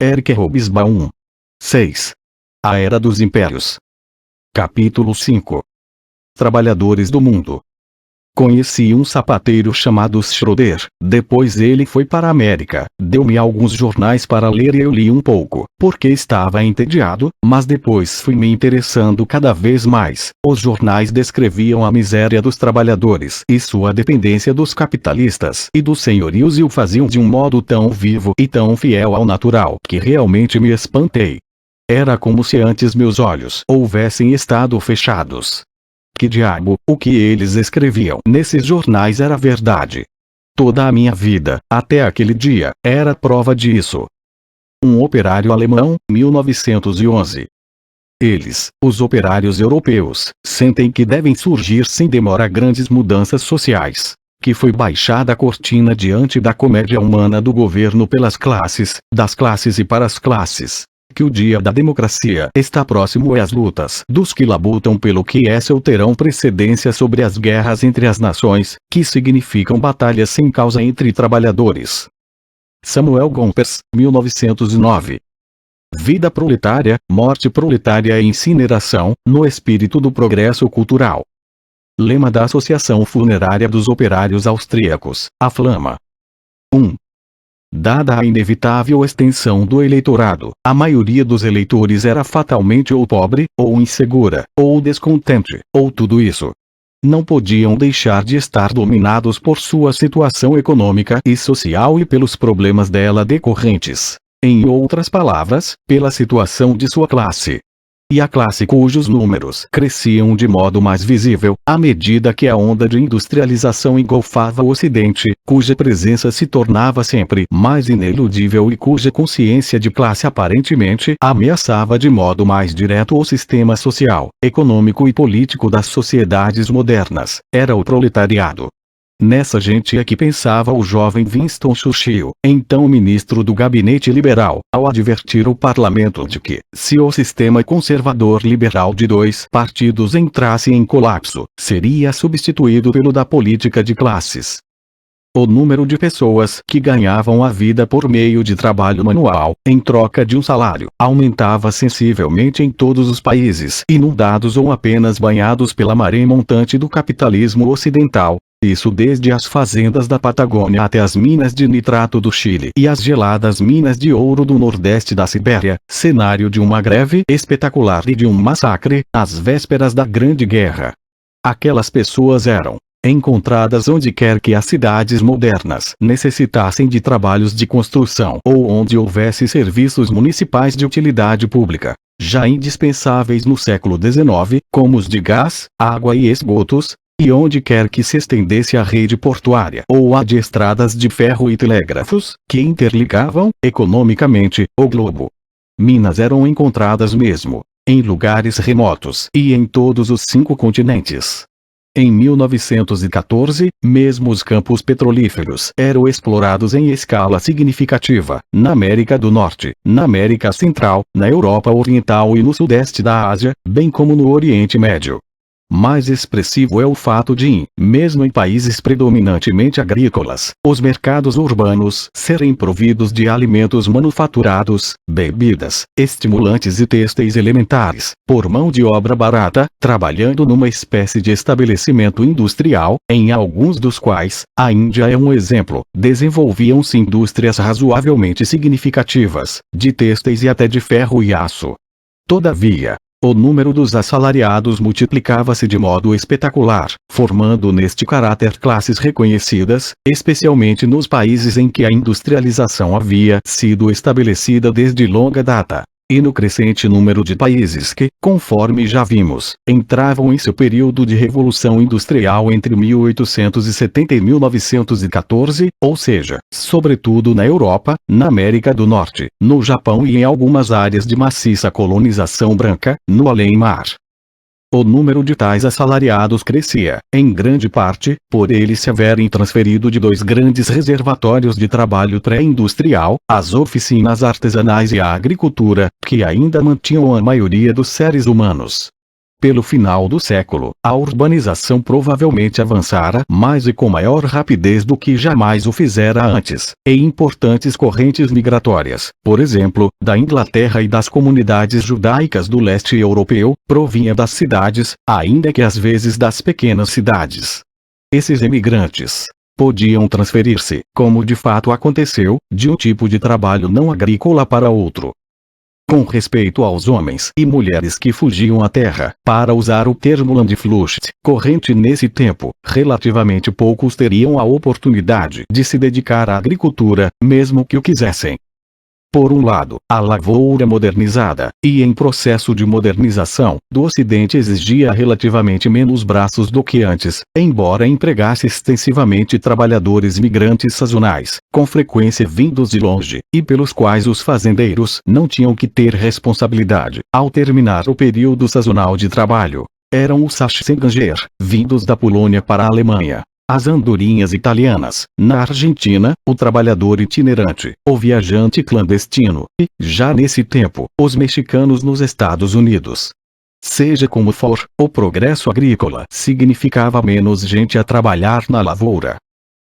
Eric Hobsbawm. 6. A Era dos Impérios. Capítulo 5. Trabalhadores do Mundo. Conheci um sapateiro chamado Schroeder. Depois ele foi para a América, deu-me alguns jornais para ler e eu li um pouco, porque estava entediado, mas depois fui me interessando cada vez mais. Os jornais descreviam a miséria dos trabalhadores e sua dependência dos capitalistas e dos senhorios e o faziam de um modo tão vivo e tão fiel ao natural que realmente me espantei. Era como se antes meus olhos houvessem estado fechados. Que diabo, o que eles escreviam nesses jornais era verdade. Toda a minha vida, até aquele dia, era prova disso. Um operário alemão, 1911. Eles, os operários europeus, sentem que devem surgir sem demora grandes mudanças sociais. Que foi baixada a cortina diante da comédia humana do governo pelas classes, das classes e para as classes. Que o dia da democracia está próximo e as lutas dos que labutam pelo que é seu terão precedência sobre as guerras entre as nações, que significam batalhas sem causa entre trabalhadores. Samuel Gompers, 1909. Vida proletária, morte proletária e incineração, no espírito do progresso cultural. Lema da Associação Funerária dos Operários Austríacos, a Flama. 1. Dada a inevitável extensão do eleitorado, a maioria dos eleitores era fatalmente ou pobre, ou insegura, ou descontente, ou tudo isso. Não podiam deixar de estar dominados por sua situação econômica e social e pelos problemas dela decorrentes. Em outras palavras, pela situação de sua classe. E a classe cujos números cresciam de modo mais visível, à medida que a onda de industrialização engolfava o Ocidente, cuja presença se tornava sempre mais ineludível e cuja consciência de classe aparentemente ameaçava de modo mais direto o sistema social, econômico e político das sociedades modernas, era o proletariado. Nessa gente é que pensava o jovem Winston Churchill, então ministro do gabinete liberal, ao advertir o parlamento de que, se o sistema conservador liberal de dois partidos entrasse em colapso, seria substituído pelo da política de classes. O número de pessoas que ganhavam a vida por meio de trabalho manual, em troca de um salário, aumentava sensivelmente em todos os países inundados ou apenas banhados pela maré montante do capitalismo ocidental. Isso desde as fazendas da Patagônia até as minas de nitrato do Chile e as geladas minas de ouro do nordeste da Sibéria, cenário de uma greve espetacular e de um massacre, às vésperas da Grande Guerra. Aquelas pessoas eram encontradas onde quer que as cidades modernas necessitassem de trabalhos de construção ou onde houvesse serviços municipais de utilidade pública, já indispensáveis no século XIX, como os de gás, água e esgotos, e onde quer que se estendesse a rede portuária ou a de estradas de ferro e telégrafos, que interligavam, economicamente, o globo. Minas eram encontradas mesmo, em lugares remotos e em todos os 5 continentes. Em 1914, mesmo os campos petrolíferos eram explorados em escala significativa, na América do Norte, na América Central, na Europa Oriental e no Sudeste da Ásia, bem como no Oriente Médio. Mais expressivo é o fato de, mesmo em países predominantemente agrícolas, os mercados urbanos serem providos de alimentos manufaturados, bebidas, estimulantes e têxteis elementares, por mão de obra barata, trabalhando numa espécie de estabelecimento industrial, em alguns dos quais, a Índia é um exemplo, desenvolviam-se indústrias razoavelmente significativas, de têxteis e até de ferro e aço. Todavia, o número dos assalariados multiplicava-se de modo espetacular, formando neste caráter classes reconhecidas, especialmente nos países em que a industrialização havia sido estabelecida desde longa data, e no crescente número de países que, conforme já vimos, entravam em seu período de revolução industrial entre 1870 e 1914, ou seja, sobretudo na Europa, na América do Norte, no Japão e em algumas áreas de maciça colonização branca, no além-mar. O número de tais assalariados crescia, em grande parte, por eles se haverem transferido de 2 grandes reservatórios de trabalho pré-industrial, as oficinas artesanais e a agricultura, que ainda mantinham a maioria dos seres humanos. Pelo final do século, a urbanização provavelmente avançara mais e com maior rapidez do que jamais o fizera antes, e importantes correntes migratórias, por exemplo, da Inglaterra e das comunidades judaicas do leste europeu, provinha das cidades, ainda que às vezes das pequenas cidades. Esses emigrantes podiam transferir-se, como de fato aconteceu, de um tipo de trabalho não agrícola para outro. Com respeito aos homens e mulheres que fugiam à terra, para usar o termo Landflucht, corrente nesse tempo, relativamente poucos teriam a oportunidade de se dedicar à agricultura, mesmo que o quisessem. Por um lado, a lavoura modernizada, e em processo de modernização, do Ocidente exigia relativamente menos braços do que antes, embora empregasse extensivamente trabalhadores migrantes sazonais, com frequência vindos de longe, e pelos quais os fazendeiros não tinham que ter responsabilidade, ao terminar o período sazonal de trabalho. Eram os Sachsenganger, vindos da Polônia para a Alemanha. As andorinhas italianas, na Argentina, o trabalhador itinerante, o viajante clandestino, e, já nesse tempo, os mexicanos nos Estados Unidos. Seja como for, o progresso agrícola significava menos gente a trabalhar na lavoura.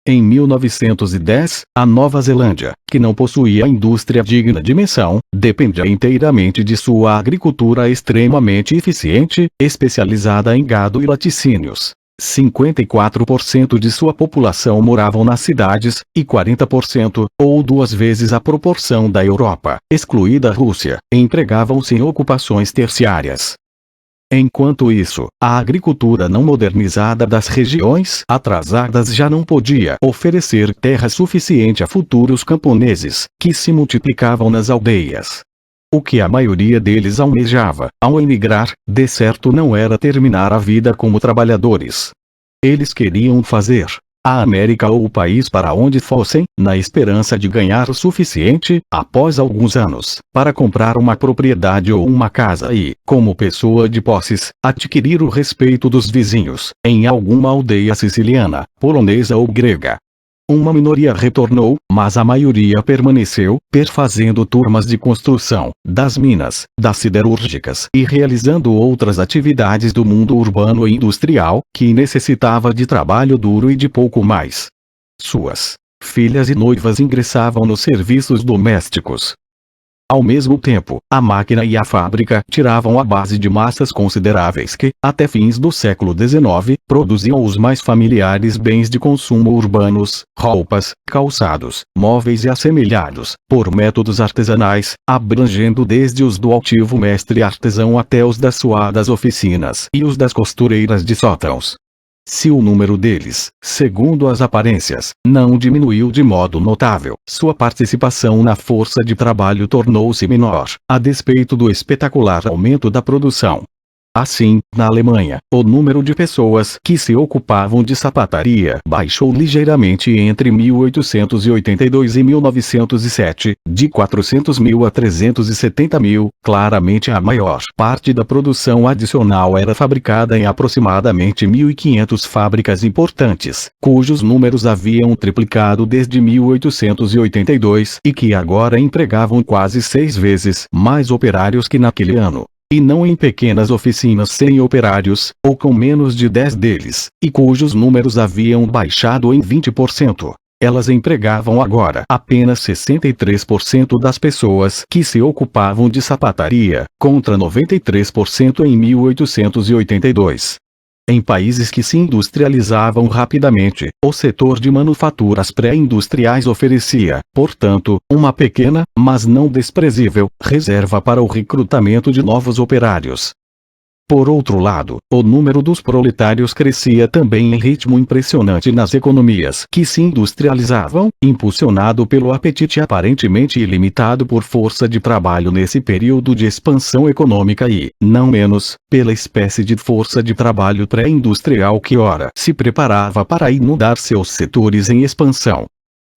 Em 1910, a Nova Zelândia, que não possuía indústria digna de menção, dependia inteiramente de sua agricultura extremamente eficiente, especializada em gado e laticínios. 54% de sua população moravam nas cidades, e 40%, ou duas vezes a proporção da Europa, excluída a Rússia, empregavam-se em ocupações terciárias. Enquanto isso, a agricultura não modernizada das regiões atrasadas já não podia oferecer terra suficiente a futuros camponeses, que se multiplicavam nas aldeias. O que a maioria deles almejava, ao emigrar, de certo não era terminar a vida como trabalhadores. Eles queriam fazer a América ou o país para onde fossem, na esperança de ganhar o suficiente, após alguns anos, para comprar uma propriedade ou uma casa e, como pessoa de posses, adquirir o respeito dos vizinhos, em alguma aldeia siciliana, polonesa ou grega. Uma minoria retornou, mas a maioria permaneceu, perfazendo turmas de construção, das minas, das siderúrgicas e realizando outras atividades do mundo urbano e industrial, que necessitava de trabalho duro e de pouco mais. Suas filhas e noivas ingressavam nos serviços domésticos. Ao mesmo tempo, a máquina e a fábrica tiravam a base de massas consideráveis que, até fins do século XIX, produziam os mais familiares bens de consumo urbanos, roupas, calçados, móveis e assemelhados, por métodos artesanais, abrangendo desde os do altivo mestre artesão até os das suadas oficinas e os das costureiras de sótãos. Se o número deles, segundo as aparências, não diminuiu de modo notável, sua participação na força de trabalho tornou-se menor, a despeito do espetacular aumento da produção. Assim, na Alemanha, o número de pessoas que se ocupavam de sapataria baixou ligeiramente entre 1882 e 1907, de 400.000 a 370.000, claramente a maior parte da produção adicional era fabricada em aproximadamente 1.500 fábricas importantes, cujos números haviam triplicado desde 1882 e que agora empregavam quase 6 vezes mais operários que naquele ano. E não em pequenas oficinas sem operários, ou com menos de 10 deles, e cujos números haviam baixado em 20%. Elas empregavam agora apenas 63% das pessoas que se ocupavam de sapataria, contra 93% em 1882. Em países que se industrializavam rapidamente, o setor de manufaturas pré-industriais oferecia, portanto, uma pequena, mas não desprezível, reserva para o recrutamento de novos operários. Por outro lado, o número dos proletários crescia também em ritmo impressionante nas economias que se industrializavam, impulsionado pelo apetite aparentemente ilimitado por força de trabalho nesse período de expansão econômica e, não menos, pela espécie de força de trabalho pré-industrial que ora se preparava para inundar seus setores em expansão.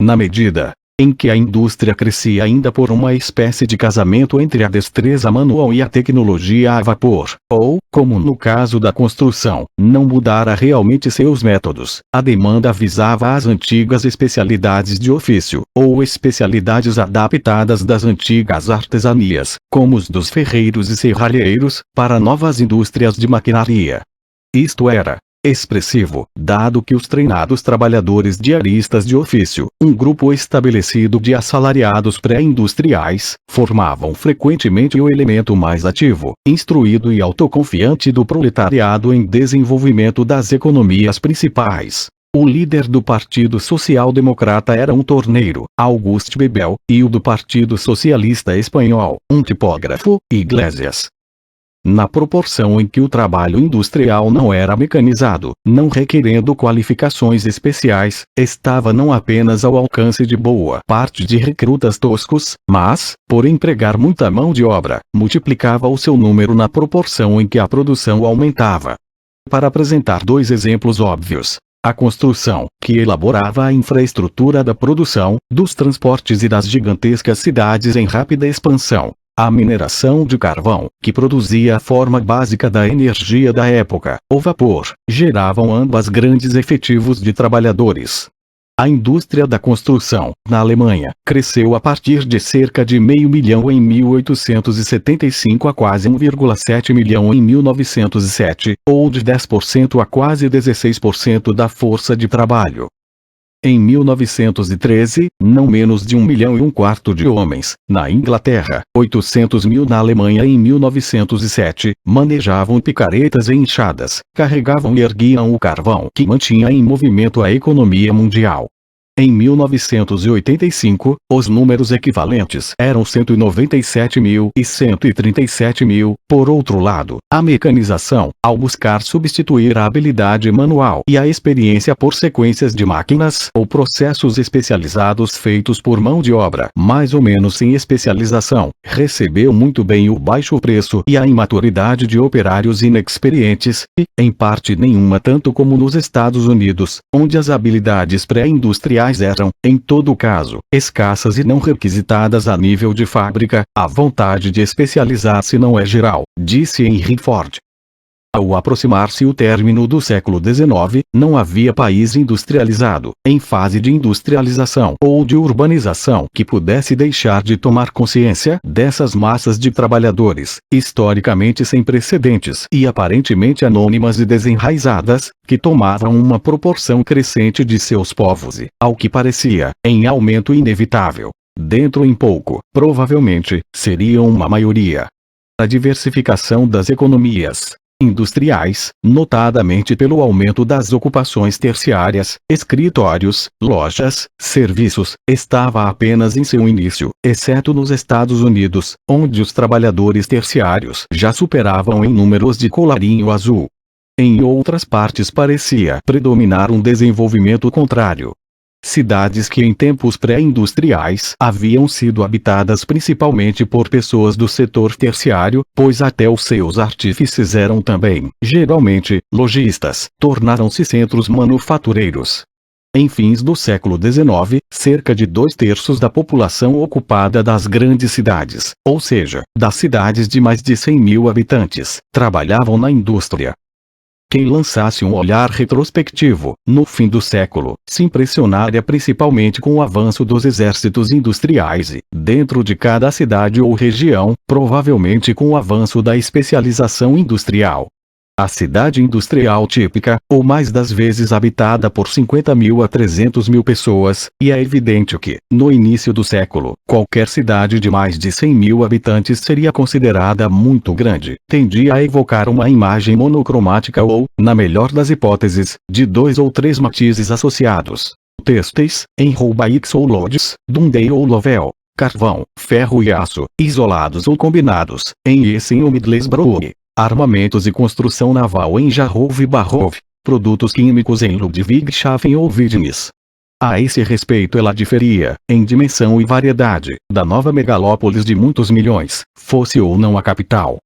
Na medida em que a indústria crescia ainda por uma espécie de casamento entre a destreza manual e a tecnologia a vapor, ou, como no caso da construção, não mudara realmente seus métodos, a demanda visava as antigas especialidades de ofício, ou especialidades adaptadas das antigas artesanias, como os dos ferreiros e serralheiros, para novas indústrias de maquinaria. Isto era expressivo, dado que os treinados trabalhadores diaristas de ofício, um grupo estabelecido de assalariados pré-industriais, formavam frequentemente o elemento mais ativo, instruído e autoconfiante do proletariado em desenvolvimento das economias principais. O líder do Partido Social Democrata era um torneiro, Auguste Bebel, e o do Partido Socialista Espanhol, um tipógrafo, Iglesias. Na proporção em que o trabalho industrial não era mecanizado, não requerendo qualificações especiais, estava não apenas ao alcance de boa parte de recrutas toscos, mas, por empregar muita mão de obra, multiplicava o seu número na proporção em que a produção aumentava. Para apresentar dois exemplos óbvios: a construção, que elaborava a infraestrutura da produção, dos transportes e das gigantescas cidades em rápida expansão. A mineração de carvão, que produzia a forma básica da energia da época, o vapor, geravam ambas grandes efetivos de trabalhadores. A indústria da construção, na Alemanha, cresceu a partir de cerca de meio milhão em 1875 a quase 1,7 milhão em 1907, ou de 10% a quase 16% da força de trabalho. Em 1913, não menos de 1,25 milhão de homens, na Inglaterra, 800 mil na Alemanha em 1907, manejavam picaretas e enxadas, carregavam e erguiam o carvão que mantinha em movimento a economia mundial. Em 1985, os números equivalentes eram 197 mil e 137 mil. Por outro lado, a mecanização, ao buscar substituir a habilidade manual e a experiência por sequências de máquinas ou processos especializados feitos por mão de obra mais ou menos sem especialização, recebeu muito bem o baixo preço e a imaturidade de operários inexperientes, e, em parte nenhuma tanto como nos Estados Unidos, onde as habilidades pré-industriais eram, em todo caso, escassas e não requisitadas a nível de fábrica. A vontade de especializar-se não é geral, disse Henry Ford. Ao aproximar-se o término do século XIX, não havia país industrializado, em fase de industrialização ou de urbanização, que pudesse deixar de tomar consciência dessas massas de trabalhadores, historicamente sem precedentes e aparentemente anônimas e desenraizadas, que tomavam uma proporção crescente de seus povos e, ao que parecia, em aumento inevitável. Dentro em pouco, provavelmente, seriam uma maioria. A diversificação das economias industriais, notadamente pelo aumento das ocupações terciárias, escritórios, lojas, serviços, estava apenas em seu início, exceto nos Estados Unidos, onde os trabalhadores terciários já superavam em números de colarinho azul. Em outras partes parecia predominar um desenvolvimento contrário. Cidades que em tempos pré-industriais haviam sido habitadas principalmente por pessoas do setor terciário, pois até os seus artífices eram também, geralmente, lojistas, tornaram-se centros manufatureiros. Em fins do século XIX, cerca de 2/3 da população ocupada das grandes cidades, ou seja, das cidades de mais de 100 mil habitantes, trabalhavam na indústria. Quem lançasse um olhar retrospectivo, no fim do século, se impressionaria principalmente com o avanço dos exércitos industriais e, dentro de cada cidade ou região, provavelmente com o avanço da especialização industrial. A cidade industrial típica, ou mais das vezes habitada por 50 mil a 300 mil pessoas, e é evidente que, no início do século, qualquer cidade de mais de 100 mil habitantes seria considerada muito grande, tendia a evocar uma imagem monocromática ou, na melhor das hipóteses, de 2 ou 3 matizes associados. Têxteis, em Roubaix ou Lodz, Dundee ou Lovell. Carvão, ferro e aço, isolados ou combinados, em Essen ou Middlesbrough. Armamentos e construção naval em Jarrow e Barrow. Produtos químicos em Ludwigshafen ou Widnes. A esse respeito ela diferia, em dimensão e variedade, da nova megalópolis de muitos milhões, fosse ou não a capital.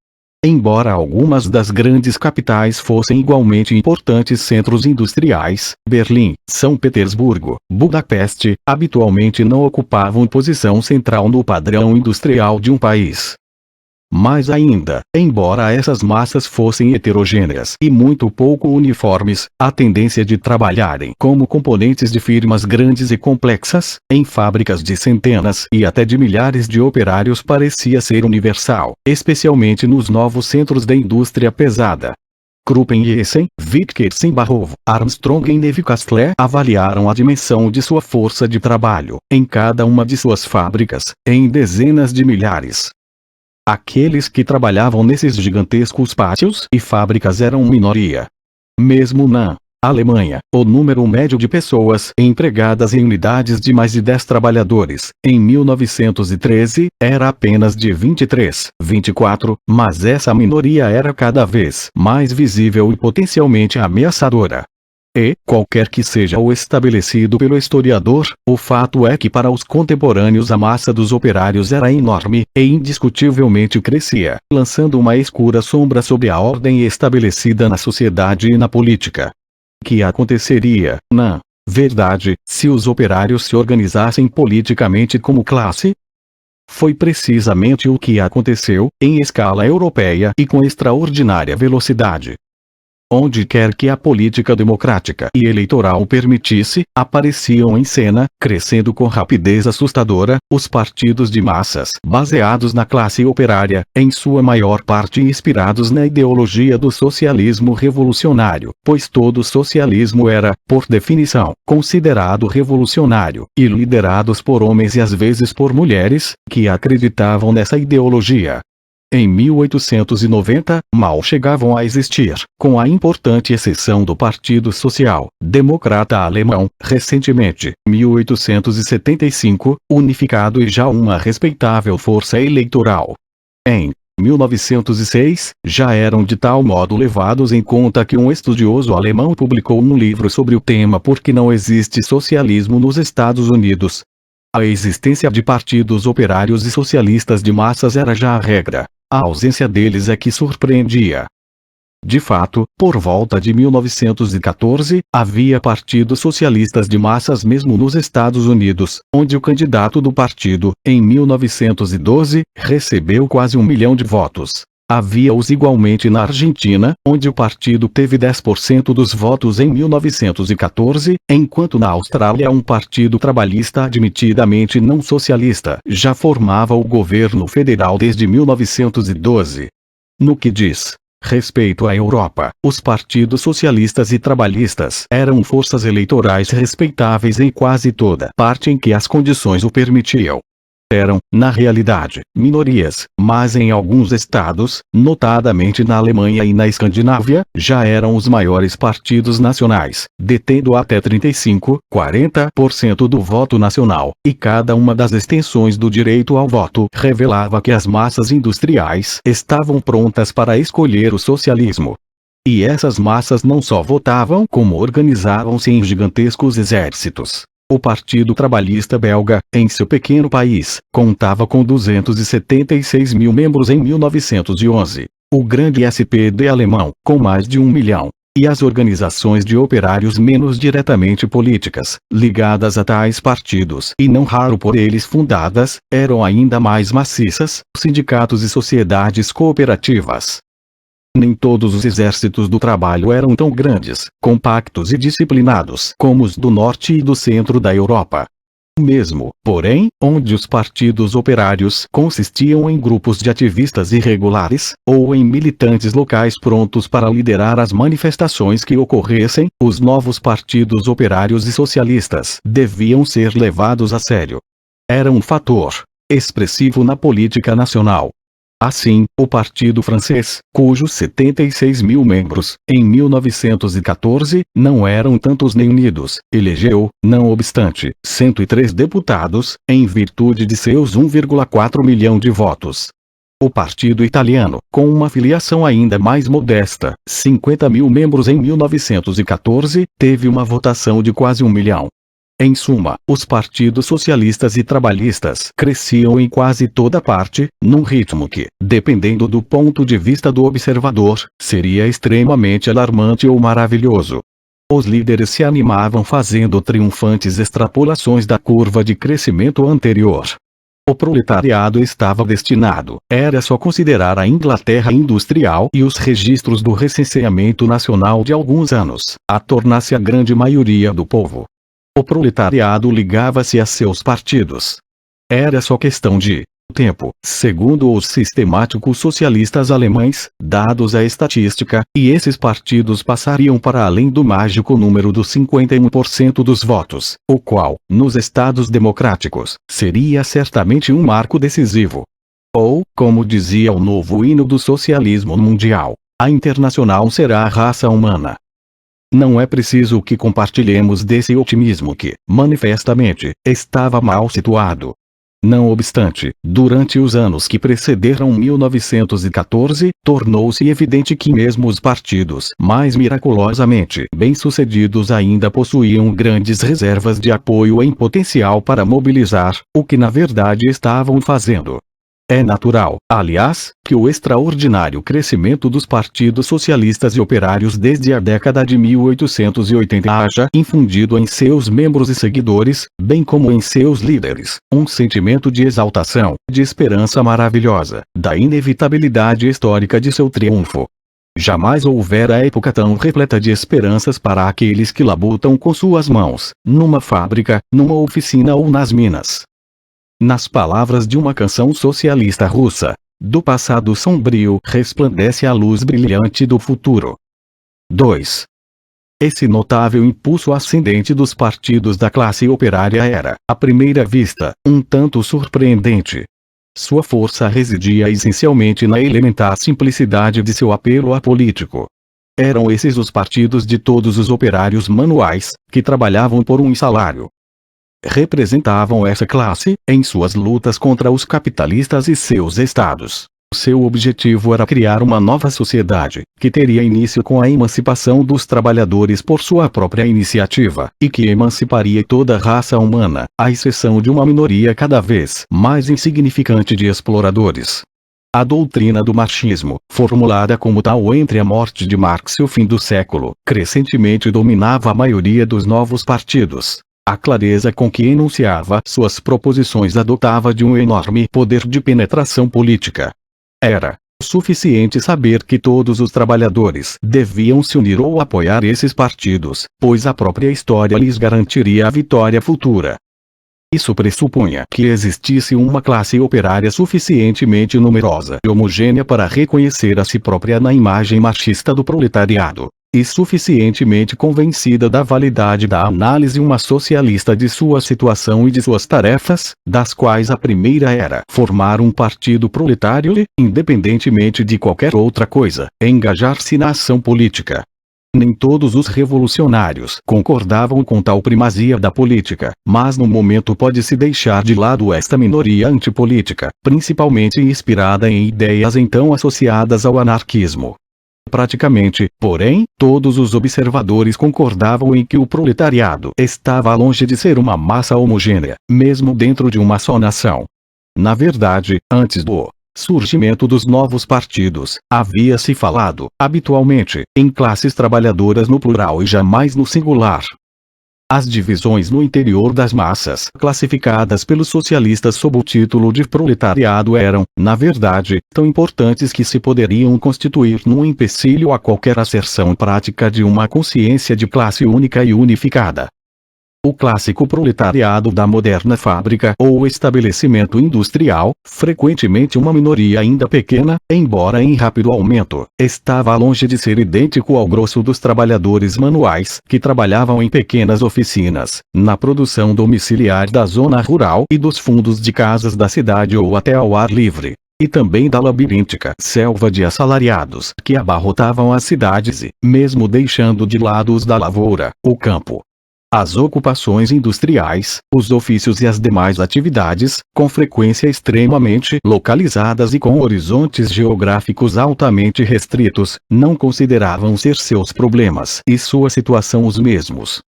embora algumas das grandes capitais fossem igualmente importantes centros industriais, Berlim, São Petersburgo, Budapeste, habitualmente não ocupavam posição central no padrão industrial de um país. Mais ainda, embora essas massas fossem heterogêneas e muito pouco uniformes, a tendência de trabalharem como componentes de firmas grandes e complexas, em fábricas de centenas e até de milhares de operários parecia ser universal, especialmente nos novos centros da indústria pesada. Kruppen e Essen, Vickers-Barrow, Armstrong e Neville-Castle avaliaram a dimensão de sua força de trabalho, em cada uma de suas fábricas, em dezenas de milhares. Aqueles que trabalhavam nesses gigantescos pátios e fábricas eram minoria. Mesmo na Alemanha, o número médio de pessoas empregadas em unidades de mais de 10 trabalhadores, em 1913, era apenas de 23, 24, mas essa minoria era cada vez mais visível e potencialmente ameaçadora. E, qualquer que seja o estabelecido pelo historiador, o fato é que para os contemporâneos a massa dos operários era enorme, e indiscutivelmente crescia, lançando uma escura sombra sobre a ordem estabelecida na sociedade e na política. O que aconteceria, na verdade, se os operários se organizassem politicamente como classe? Foi precisamente o que aconteceu, em escala europeia e com extraordinária velocidade. Onde quer que a política democrática e eleitoral permitisse, apareciam em cena, crescendo com rapidez assustadora, os partidos de massas baseados na classe operária, em sua maior parte inspirados na ideologia do socialismo revolucionário, pois todo socialismo era, por definição, considerado revolucionário, e liderados por homens e às vezes por mulheres, que acreditavam nessa ideologia. Em 1890, mal chegavam a existir, com a importante exceção do Partido Social Democrata Alemão, recentemente, 1875, unificado e já uma respeitável força eleitoral. Em 1906, já eram de tal modo levados em conta que um estudioso alemão publicou um livro sobre o tema Por que não existe socialismo nos Estados Unidos. A existência de partidos operários e socialistas de massas era já a regra. A ausência deles é que surpreendia. De fato, por volta de 1914, havia partidos socialistas de massas mesmo nos Estados Unidos, onde o candidato do partido, em 1912, recebeu quase 1 milhão de votos. Havia-os igualmente na Argentina, onde o partido teve 10% dos votos em 1914, enquanto na Austrália um partido trabalhista admitidamente não socialista já formava o governo federal desde 1912. No que diz respeito à Europa, os partidos socialistas e trabalhistas eram forças eleitorais respeitáveis em quase toda parte em que as condições o permitiam. Eram, na realidade, minorias, mas em alguns estados, notadamente na Alemanha e na Escandinávia, já eram os maiores partidos nacionais, detendo até 35, 40% do voto nacional, e cada uma das extensões do direito ao voto revelava que as massas industriais estavam prontas para escolher o socialismo. E essas massas não só votavam como organizavam-se em gigantescos exércitos. O Partido Trabalhista Belga, em seu pequeno país, contava com 276 mil membros em 1911. O grande SPD alemão, com mais de 1 milhão. E as organizações de operários menos diretamente políticas, ligadas a tais partidos e não raro por eles fundadas, eram ainda mais maciças, sindicatos e sociedades cooperativas. Nem todos os exércitos do trabalho eram tão grandes, compactos e disciplinados como os do norte e do centro da Europa. Mesmo, porém, onde os partidos operários consistiam em grupos de ativistas irregulares, ou em militantes locais prontos para liderar as manifestações que ocorressem, os novos partidos operários e socialistas deviam ser levados a sério. Era um fator expressivo na política nacional. Assim, o Partido Francês, cujos 76 mil membros, em 1914, não eram tantos nem unidos, elegeu, não obstante, 103 deputados, em virtude de seus 1,4 milhão de votos. O Partido Italiano, com uma filiação ainda mais modesta, 50 mil membros em 1914, teve uma votação de quase 1 milhão. Em suma, os partidos socialistas e trabalhistas cresciam em quase toda parte, num ritmo que, dependendo do ponto de vista do observador, seria extremamente alarmante ou maravilhoso. Os líderes se animavam fazendo triunfantes extrapolações da curva de crescimento anterior. O proletariado estava destinado, era só considerar a Inglaterra industrial e os registros do recenseamento nacional de alguns anos, a tornar-se a grande maioria do povo. O proletariado ligava-se a seus partidos. Era só questão de tempo, segundo os sistemáticos socialistas alemães, dados a estatística, e esses partidos passariam para além do mágico número dos 51% dos votos, o qual, nos estados democráticos, seria certamente um marco decisivo. Ou, como dizia o novo hino do socialismo mundial, a internacional será a raça humana. Não é preciso que compartilhemos desse otimismo que, manifestamente, estava mal situado. Não obstante, durante os anos que precederam 1914, tornou-se evidente que mesmo os partidos mais miraculosamente bem-sucedidos ainda possuíam grandes reservas de apoio em potencial para mobilizar, o que na verdade estavam fazendo. É natural, aliás, que o extraordinário crescimento dos partidos socialistas e operários desde a década de 1880 haja infundido em seus membros e seguidores, bem como em seus líderes, um sentimento de exaltação, de esperança maravilhosa, da inevitabilidade histórica de seu triunfo. Jamais houvera época tão repleta de esperanças para aqueles que labutam com suas mãos, numa fábrica, numa oficina ou nas minas. Nas palavras de uma canção socialista russa, do passado sombrio resplandece a luz brilhante do futuro. 2. Esse notável impulso ascendente dos partidos da classe operária era, à primeira vista, um tanto surpreendente. Sua força residia essencialmente na elementar simplicidade de seu apelo apolítico. Eram esses os partidos de todos os operários manuais, que trabalhavam por um salário. Representavam essa classe, em suas lutas contra os capitalistas e seus estados. Seu objetivo era criar uma nova sociedade, que teria início com a emancipação dos trabalhadores por sua própria iniciativa, e que emanciparia toda a raça humana, à exceção de uma minoria cada vez mais insignificante de exploradores. A doutrina do marxismo, formulada como tal entre a morte de Marx e o fim do século, crescentemente dominava a maioria dos novos partidos. A clareza com que enunciava suas proposições adotava de um enorme poder de penetração política. Era suficiente saber que todos os trabalhadores deviam se unir ou apoiar esses partidos, pois a própria história lhes garantiria a vitória futura. Isso pressupunha que existisse uma classe operária suficientemente numerosa e homogênea para reconhecer a si própria na imagem marxista do proletariado, e suficientemente convencida da validade da análise uma socialista de sua situação e de suas tarefas, das quais a primeira era formar um partido proletário e, independentemente de qualquer outra coisa, engajar-se na ação política. Nem todos os revolucionários concordavam com tal primazia da política, mas no momento pode-se deixar de lado esta minoria antipolítica, principalmente inspirada em ideias então associadas ao anarquismo. Praticamente, porém, todos os observadores concordavam em que o proletariado estava longe de ser uma massa homogênea, mesmo dentro de uma só nação. Na verdade, antes do surgimento dos novos partidos, havia-se falado, habitualmente, em classes trabalhadoras no plural e jamais no singular. As divisões no interior das massas, classificadas pelos socialistas sob o título de proletariado eram, na verdade, tão importantes que se poderiam constituir num empecilho a qualquer asserção prática de uma consciência de classe única e unificada. O clássico proletariado da moderna fábrica ou estabelecimento industrial, frequentemente uma minoria ainda pequena, embora em rápido aumento, estava longe de ser idêntico ao grosso dos trabalhadores manuais que trabalhavam em pequenas oficinas, na produção domiciliar da zona rural e dos fundos de casas da cidade ou até ao ar livre, e também da labiríntica selva de assalariados que abarrotavam as cidades e, mesmo deixando de lado os da lavoura, o campo, as ocupações industriais, os ofícios e as demais atividades, com frequência extremamente localizadas e com horizontes geográficos altamente restritos, não consideravam ser seus problemas e sua situação os mesmos.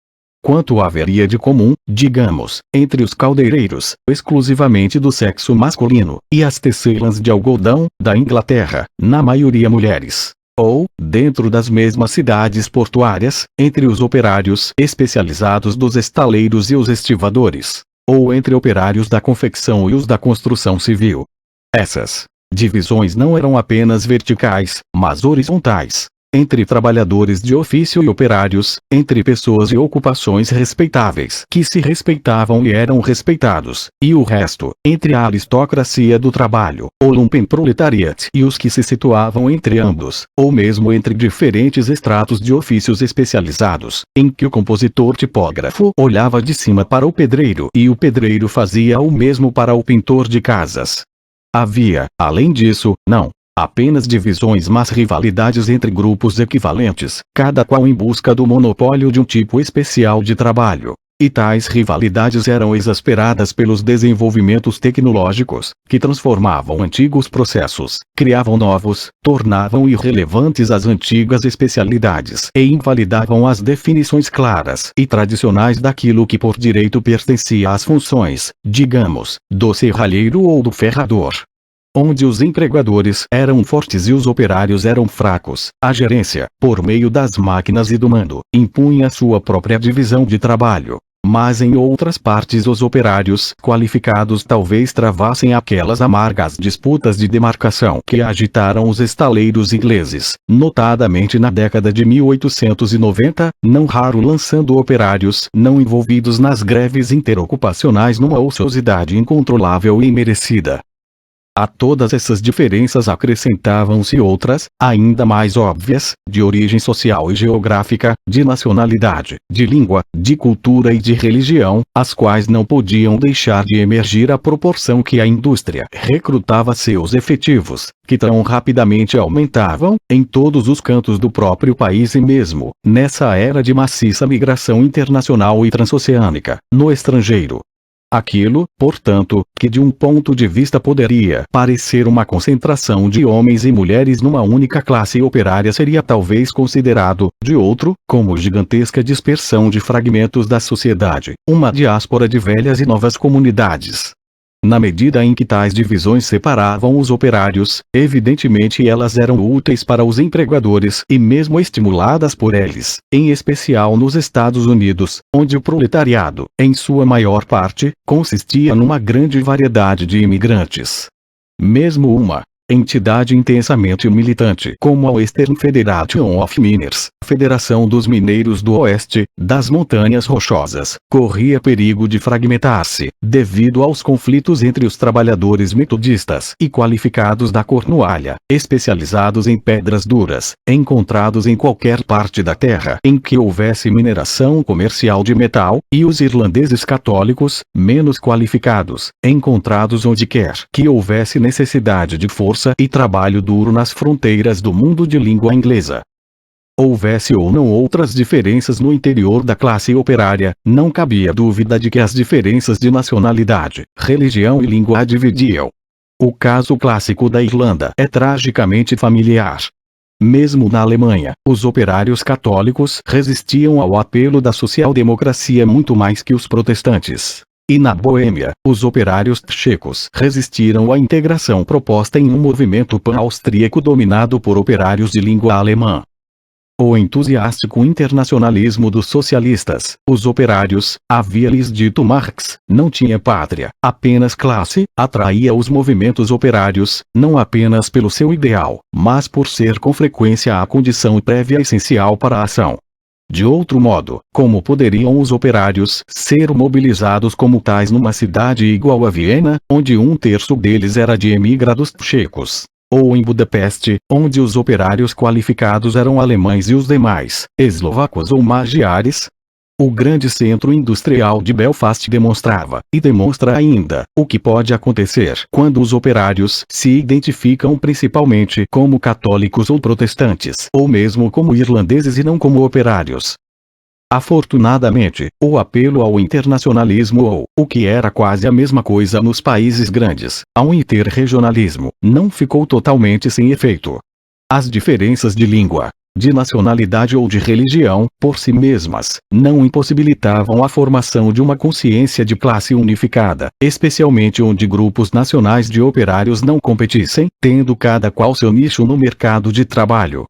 quanto haveria de comum, digamos, entre os caldeireiros, exclusivamente do sexo masculino, e as tecelãs de algodão, da Inglaterra, na maioria mulheres. Ou, dentro das mesmas cidades portuárias, entre os operários especializados dos estaleiros e os estivadores. Ou entre operários da confecção e os da construção civil. Essas divisões não eram apenas verticais, mas horizontais. Entre trabalhadores de ofício e operários, entre pessoas e ocupações respeitáveis que se respeitavam e eram respeitados, e o resto, entre a aristocracia do trabalho, o lumpenproletariat e os que se situavam entre ambos, ou mesmo entre diferentes estratos de ofícios especializados, em que o compositor tipógrafo olhava de cima para o pedreiro e o pedreiro fazia o mesmo para o pintor de casas. Havia, além disso, não apenas divisões mas rivalidades entre grupos equivalentes, cada qual em busca do monopólio de um tipo especial de trabalho. E tais rivalidades eram exasperadas pelos desenvolvimentos tecnológicos, que transformavam antigos processos, criavam novos, tornavam irrelevantes as antigas especialidades e invalidavam as definições claras e tradicionais daquilo que por direito pertencia às funções, digamos, do serralheiro ou do ferrador. Onde os empregadores eram fortes e os operários eram fracos, a gerência, por meio das máquinas e do mando, impunha sua própria divisão de trabalho. Mas em outras partes os operários qualificados talvez travassem aquelas amargas disputas de demarcação que agitaram os estaleiros ingleses, notadamente na década de 1890, não raro lançando operários não envolvidos nas greves interocupacionais numa ociosidade incontrolável e imerecida. A todas essas diferenças acrescentavam-se outras, ainda mais óbvias, de origem social e geográfica, de nacionalidade, de língua, de cultura e de religião, as quais não podiam deixar de emergir à proporção que a indústria recrutava seus efetivos, que tão rapidamente aumentavam, em todos os cantos do próprio país e mesmo, nessa era de maciça migração internacional e transoceânica, no estrangeiro. Aquilo, portanto, que de um ponto de vista poderia parecer uma concentração de homens e mulheres numa única classe operária seria talvez considerado, de outro, como gigantesca dispersão de fragmentos da sociedade, uma diáspora de velhas e novas comunidades. Na medida em que tais divisões separavam os operários, evidentemente elas eram úteis para os empregadores e mesmo estimuladas por eles, em especial nos Estados Unidos, onde o proletariado, em sua maior parte, consistia numa grande variedade de imigrantes. Mesmo uma entidade intensamente militante como a Western Federation of Miners, Federação dos Mineiros do Oeste, das Montanhas Rochosas, corria perigo de fragmentar-se, devido aos conflitos entre os trabalhadores metodistas e qualificados da Cornualha, especializados em pedras duras, encontrados em qualquer parte da terra em que houvesse mineração comercial de metal, e os irlandeses católicos, menos qualificados, encontrados onde quer que houvesse necessidade de força e trabalho duro nas fronteiras do mundo de língua inglesa. Houvesse ou não outras diferenças no interior da classe operária, não cabia dúvida de que as diferenças de nacionalidade, religião e língua a dividiam. O caso clássico da Irlanda é tragicamente familiar. Mesmo na Alemanha, os operários católicos resistiam ao apelo da social-democracia muito mais que os protestantes. E na Boêmia, os operários tchecos resistiram à integração proposta em um movimento pan-austríaco dominado por operários de língua alemã. O entusiástico internacionalismo dos socialistas, os operários, havia-lhes dito Marx, não tinha pátria, apenas classe, atraía os movimentos operários, não apenas pelo seu ideal, mas por ser com frequência a condição prévia essencial para a ação. De outro modo, como poderiam os operários ser mobilizados como tais numa cidade igual a Viena, onde um terço deles era de emigrados tchecos? Ou em Budapeste, onde os operários qualificados eram alemães e os demais, eslovacos ou magiares? O grande centro industrial de Belfast demonstrava, e demonstra ainda, o que pode acontecer quando os operários se identificam principalmente como católicos ou protestantes, ou mesmo como irlandeses e não como operários. Afortunadamente, o apelo ao internacionalismo ou, o que era quase a mesma coisa nos países grandes, ao interregionalismo, não ficou totalmente sem efeito. As diferenças de língua, de nacionalidade ou de religião, por si mesmas, não impossibilitavam a formação de uma consciência de classe unificada, especialmente onde grupos nacionais de operários não competissem, tendo cada qual seu nicho no mercado de trabalho.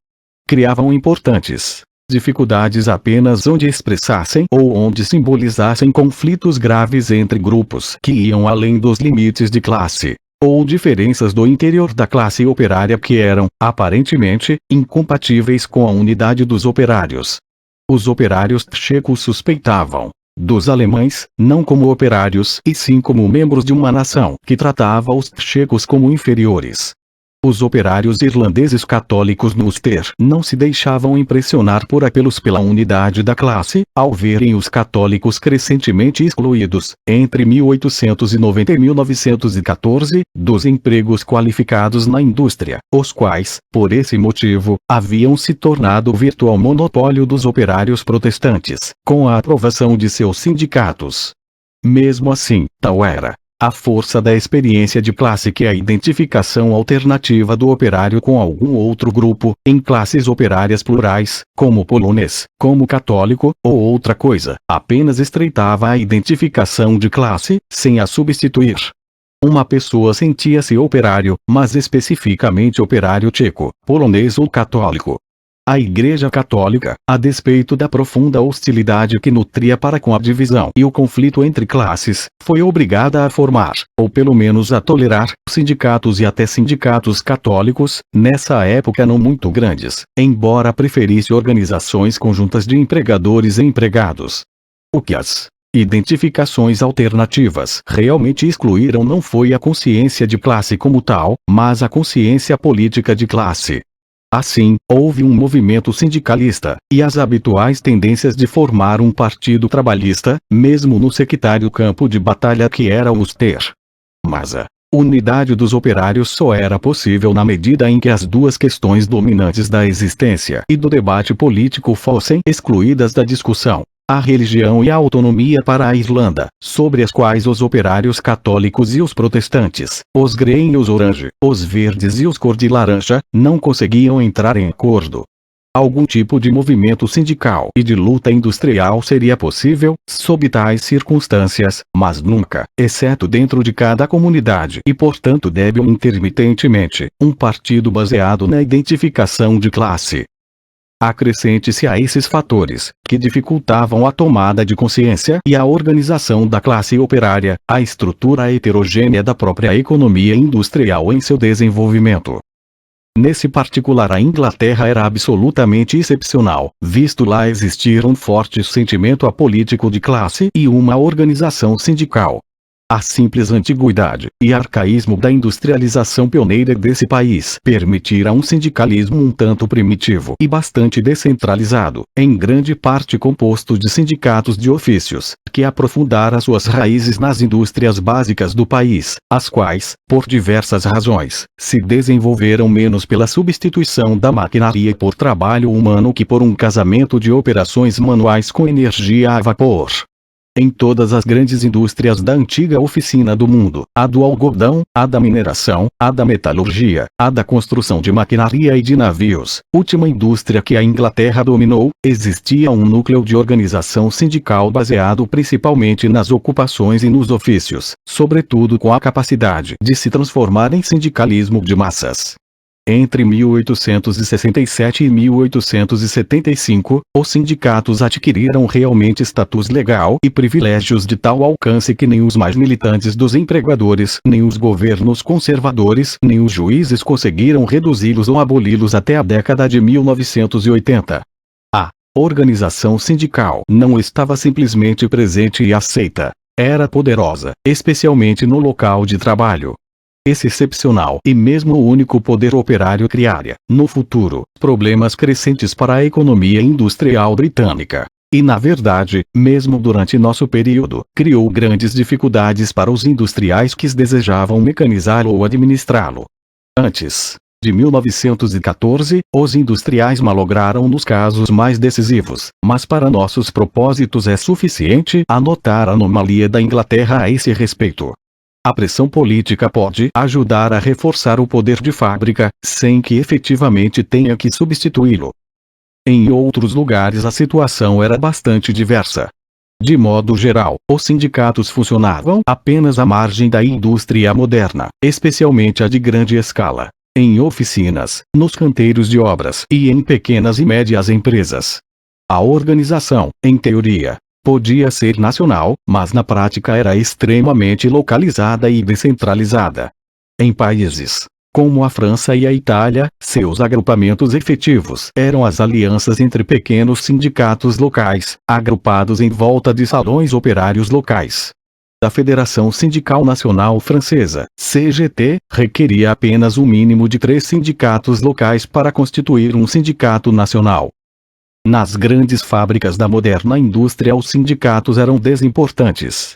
Criavam importantes dificuldades apenas onde expressassem ou onde simbolizassem conflitos graves entre grupos que iam além dos limites de classe, ou diferenças do interior da classe operária que eram, aparentemente, incompatíveis com a unidade dos operários. Os operários tchecos suspeitavam dos alemães, não como operários e sim como membros de uma nação que tratava os tchecos como inferiores. Os operários irlandeses católicos no Ulster não se deixavam impressionar por apelos pela unidade da classe, ao verem os católicos crescentemente excluídos, entre 1890 e 1914, dos empregos qualificados na indústria, os quais, por esse motivo, haviam se tornado o virtual monopólio dos operários protestantes, com a aprovação de seus sindicatos. Mesmo assim, tal era a força da experiência de classe que a identificação alternativa do operário com algum outro grupo, em classes operárias plurais, como polonês, como católico, ou outra coisa, apenas estreitava a identificação de classe, sem a substituir. Uma pessoa sentia-se operário, mas especificamente operário tcheco, polonês ou católico. A Igreja Católica, a despeito da profunda hostilidade que nutria para com a divisão e o conflito entre classes, foi obrigada a formar, ou pelo menos a tolerar, sindicatos e até sindicatos católicos, nessa época não muito grandes, embora preferisse organizações conjuntas de empregadores e empregados. O que as identificações alternativas realmente excluíram não foi a consciência de classe como tal, mas a consciência política de classe. Assim, houve um movimento sindicalista, e as habituais tendências de formar um partido trabalhista, mesmo no sectário campo de batalha que era o Ulster. Mas a unidade dos operários só era possível na medida em que as duas questões dominantes da existência e do debate político fossem excluídas da discussão: a religião e a autonomia para a Irlanda, sobre as quais os operários católicos e os protestantes, os grey e os orange, os verdes e os cor de laranja, não conseguiam entrar em acordo. Algum tipo de movimento sindical e de luta industrial seria possível, sob tais circunstâncias, mas nunca, exceto dentro de cada comunidade e portanto débil intermitentemente, um partido baseado na identificação de classe. Acrescente-se a esses fatores, que dificultavam a tomada de consciência e a organização da classe operária, a estrutura heterogênea da própria economia industrial em seu desenvolvimento. Nesse particular a Inglaterra era absolutamente excepcional, visto lá existir um forte sentimento apolítico de classe e uma organização sindical. A simples antiguidade e arcaísmo da industrialização pioneira desse país permitira um sindicalismo um tanto primitivo e bastante descentralizado, em grande parte composto de sindicatos de ofícios, que aprofundara suas raízes nas indústrias básicas do país, as quais, por diversas razões, se desenvolveram menos pela substituição da maquinaria por trabalho humano que por um casamento de operações manuais com energia a vapor. Em todas as grandes indústrias da antiga oficina do mundo, a do algodão, a da mineração, a da metalurgia, a da construção de maquinaria e de navios, última indústria que a Inglaterra dominou, existia um núcleo de organização sindical baseado principalmente nas ocupações e nos ofícios, sobretudo com a capacidade de se transformar em sindicalismo de massas. Entre 1867 e 1875, os sindicatos adquiriram realmente status legal e privilégios de tal alcance que nem os mais militantes dos empregadores, nem os governos conservadores, nem os juízes conseguiram reduzi-los ou aboli-los até a década de 1980. A organização sindical não estava simplesmente presente e aceita. Era poderosa, especialmente no local de trabalho. Esse excepcional e mesmo único poder operário criaria, no futuro, problemas crescentes para a economia industrial britânica. E na verdade, mesmo durante nosso período, criou grandes dificuldades para os industriais que desejavam mecanizá-lo ou administrá-lo. Antes de 1914, os industriais malograram nos casos mais decisivos, mas para nossos propósitos é suficiente anotar a anomalia da Inglaterra a esse respeito. A pressão política pode ajudar a reforçar o poder de fábrica, sem que efetivamente tenha que substituí-lo. Em outros lugares a situação era bastante diversa. De modo geral, os sindicatos funcionavam apenas à margem da indústria moderna, especialmente a de grande escala, em oficinas, nos canteiros de obras e em pequenas e médias empresas. A organização, em teoria, podia ser nacional, mas na prática era extremamente localizada e descentralizada. Em países como a França e a Itália, seus agrupamentos efetivos eram as alianças entre pequenos sindicatos locais, agrupados em volta de salões operários locais. A Federação Sindical Nacional Francesa, CGT, requeria apenas um mínimo de 3 sindicatos locais para constituir um sindicato nacional. Nas grandes fábricas da moderna indústria os sindicatos eram desimportantes.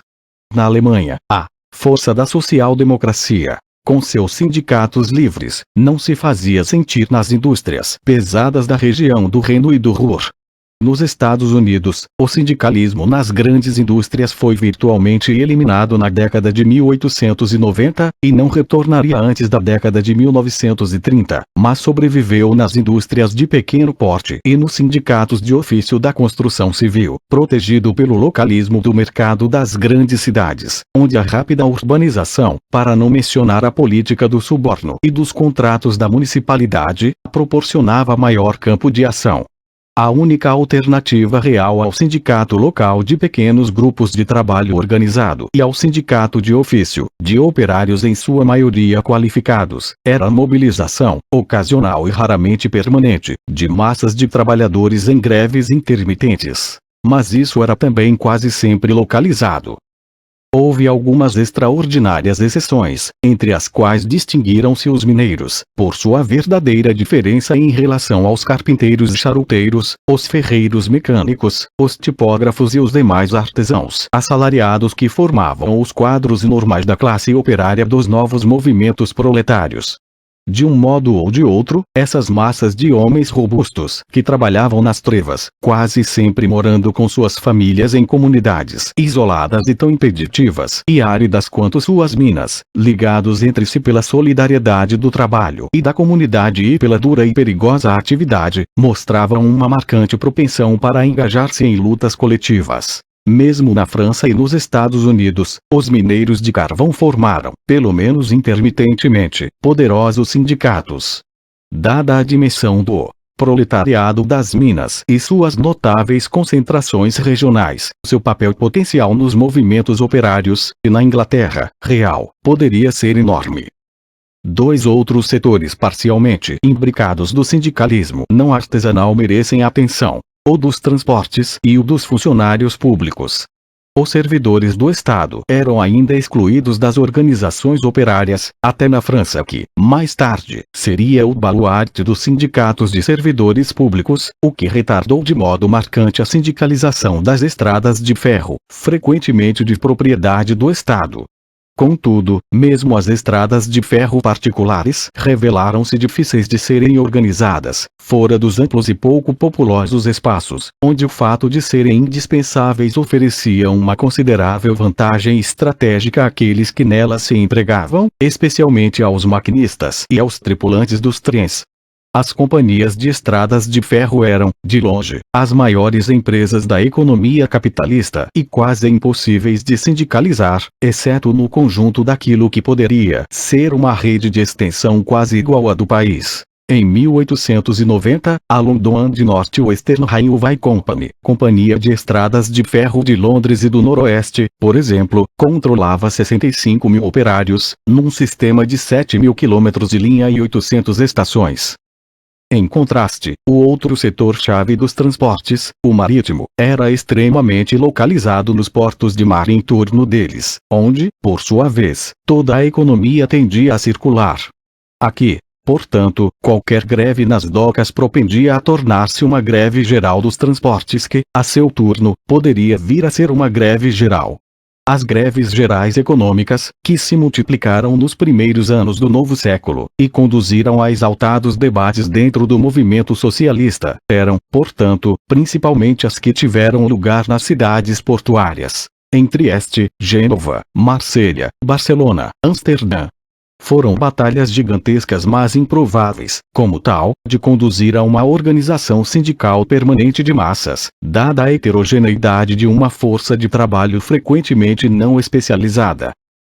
Na Alemanha, a força da social-democracia, com seus sindicatos livres, não se fazia sentir nas indústrias pesadas da região do Reno e do Ruhr. Nos Estados Unidos, o sindicalismo nas grandes indústrias foi virtualmente eliminado na década de 1890, e não retornaria antes da década de 1930, mas sobreviveu nas indústrias de pequeno porte e nos sindicatos de ofício da construção civil, protegido pelo localismo do mercado das grandes cidades, onde a rápida urbanização, para não mencionar a política do suborno e dos contratos da municipalidade, proporcionava maior campo de ação. A única alternativa real ao sindicato local de pequenos grupos de trabalho organizado e ao sindicato de ofício, de operários em sua maioria qualificados, era a mobilização, ocasional e raramente permanente, de massas de trabalhadores em greves intermitentes. Mas isso era também quase sempre localizado. Houve algumas extraordinárias exceções, entre as quais distinguiram-se os mineiros, por sua verdadeira diferença em relação aos carpinteiros e charuteiros, os ferreiros mecânicos, os tipógrafos e os demais artesãos assalariados que formavam os quadros normais da classe operária dos novos movimentos proletários. De um modo ou de outro, essas massas de homens robustos que trabalhavam nas trevas, quase sempre morando com suas famílias em comunidades isoladas e tão impeditivas e áridas quanto suas minas, ligados entre si pela solidariedade do trabalho e da comunidade e pela dura e perigosa atividade, mostravam uma marcante propensão para engajar-se em lutas coletivas. Mesmo na França e nos Estados Unidos, os mineiros de carvão formaram, pelo menos intermitentemente, poderosos sindicatos. Dada a dimensão do proletariado das minas e suas notáveis concentrações regionais, seu papel potencial nos movimentos operários, e na Inglaterra, real, poderia ser enorme. Dois outros setores parcialmente imbricados do sindicalismo não artesanal merecem atenção: o dos transportes e o dos funcionários públicos. Os servidores do Estado eram ainda excluídos das organizações operárias, até na França que, mais tarde, seria o baluarte dos sindicatos de servidores públicos, o que retardou de modo marcante a sindicalização das estradas de ferro, frequentemente de propriedade do Estado. Contudo, mesmo as estradas de ferro particulares revelaram-se difíceis de serem organizadas, fora dos amplos e pouco populosos espaços, onde o fato de serem indispensáveis oferecia uma considerável vantagem estratégica àqueles que nelas se empregavam, especialmente aos maquinistas e aos tripulantes dos trens. As companhias de estradas de ferro eram, de longe, as maiores empresas da economia capitalista e quase impossíveis de sindicalizar, exceto no conjunto daquilo que poderia ser uma rede de extensão quase igual à do país. Em 1890, a London and North Western Railway Company, companhia de estradas de ferro de Londres e do Noroeste, por exemplo, controlava 65 mil operários, num sistema de 7 mil quilômetros de linha e 800 estações. Em contraste, o outro setor-chave dos transportes, o marítimo, era extremamente localizado nos portos de mar em torno deles, onde, por sua vez, toda a economia tendia a circular. Aqui, portanto, qualquer greve nas docas propendia a tornar-se uma greve geral dos transportes que, a seu turno, poderia vir a ser uma greve geral. As greves gerais econômicas, que se multiplicaram nos primeiros anos do novo século, e conduziram a exaltados debates dentro do movimento socialista, eram, portanto, principalmente as que tiveram lugar nas cidades portuárias, em Trieste, Gênova, Marselha, Barcelona, Amsterdã. Foram batalhas gigantescas mas improváveis, como tal, de conduzir a uma organização sindical permanente de massas, dada a heterogeneidade de uma força de trabalho frequentemente não especializada.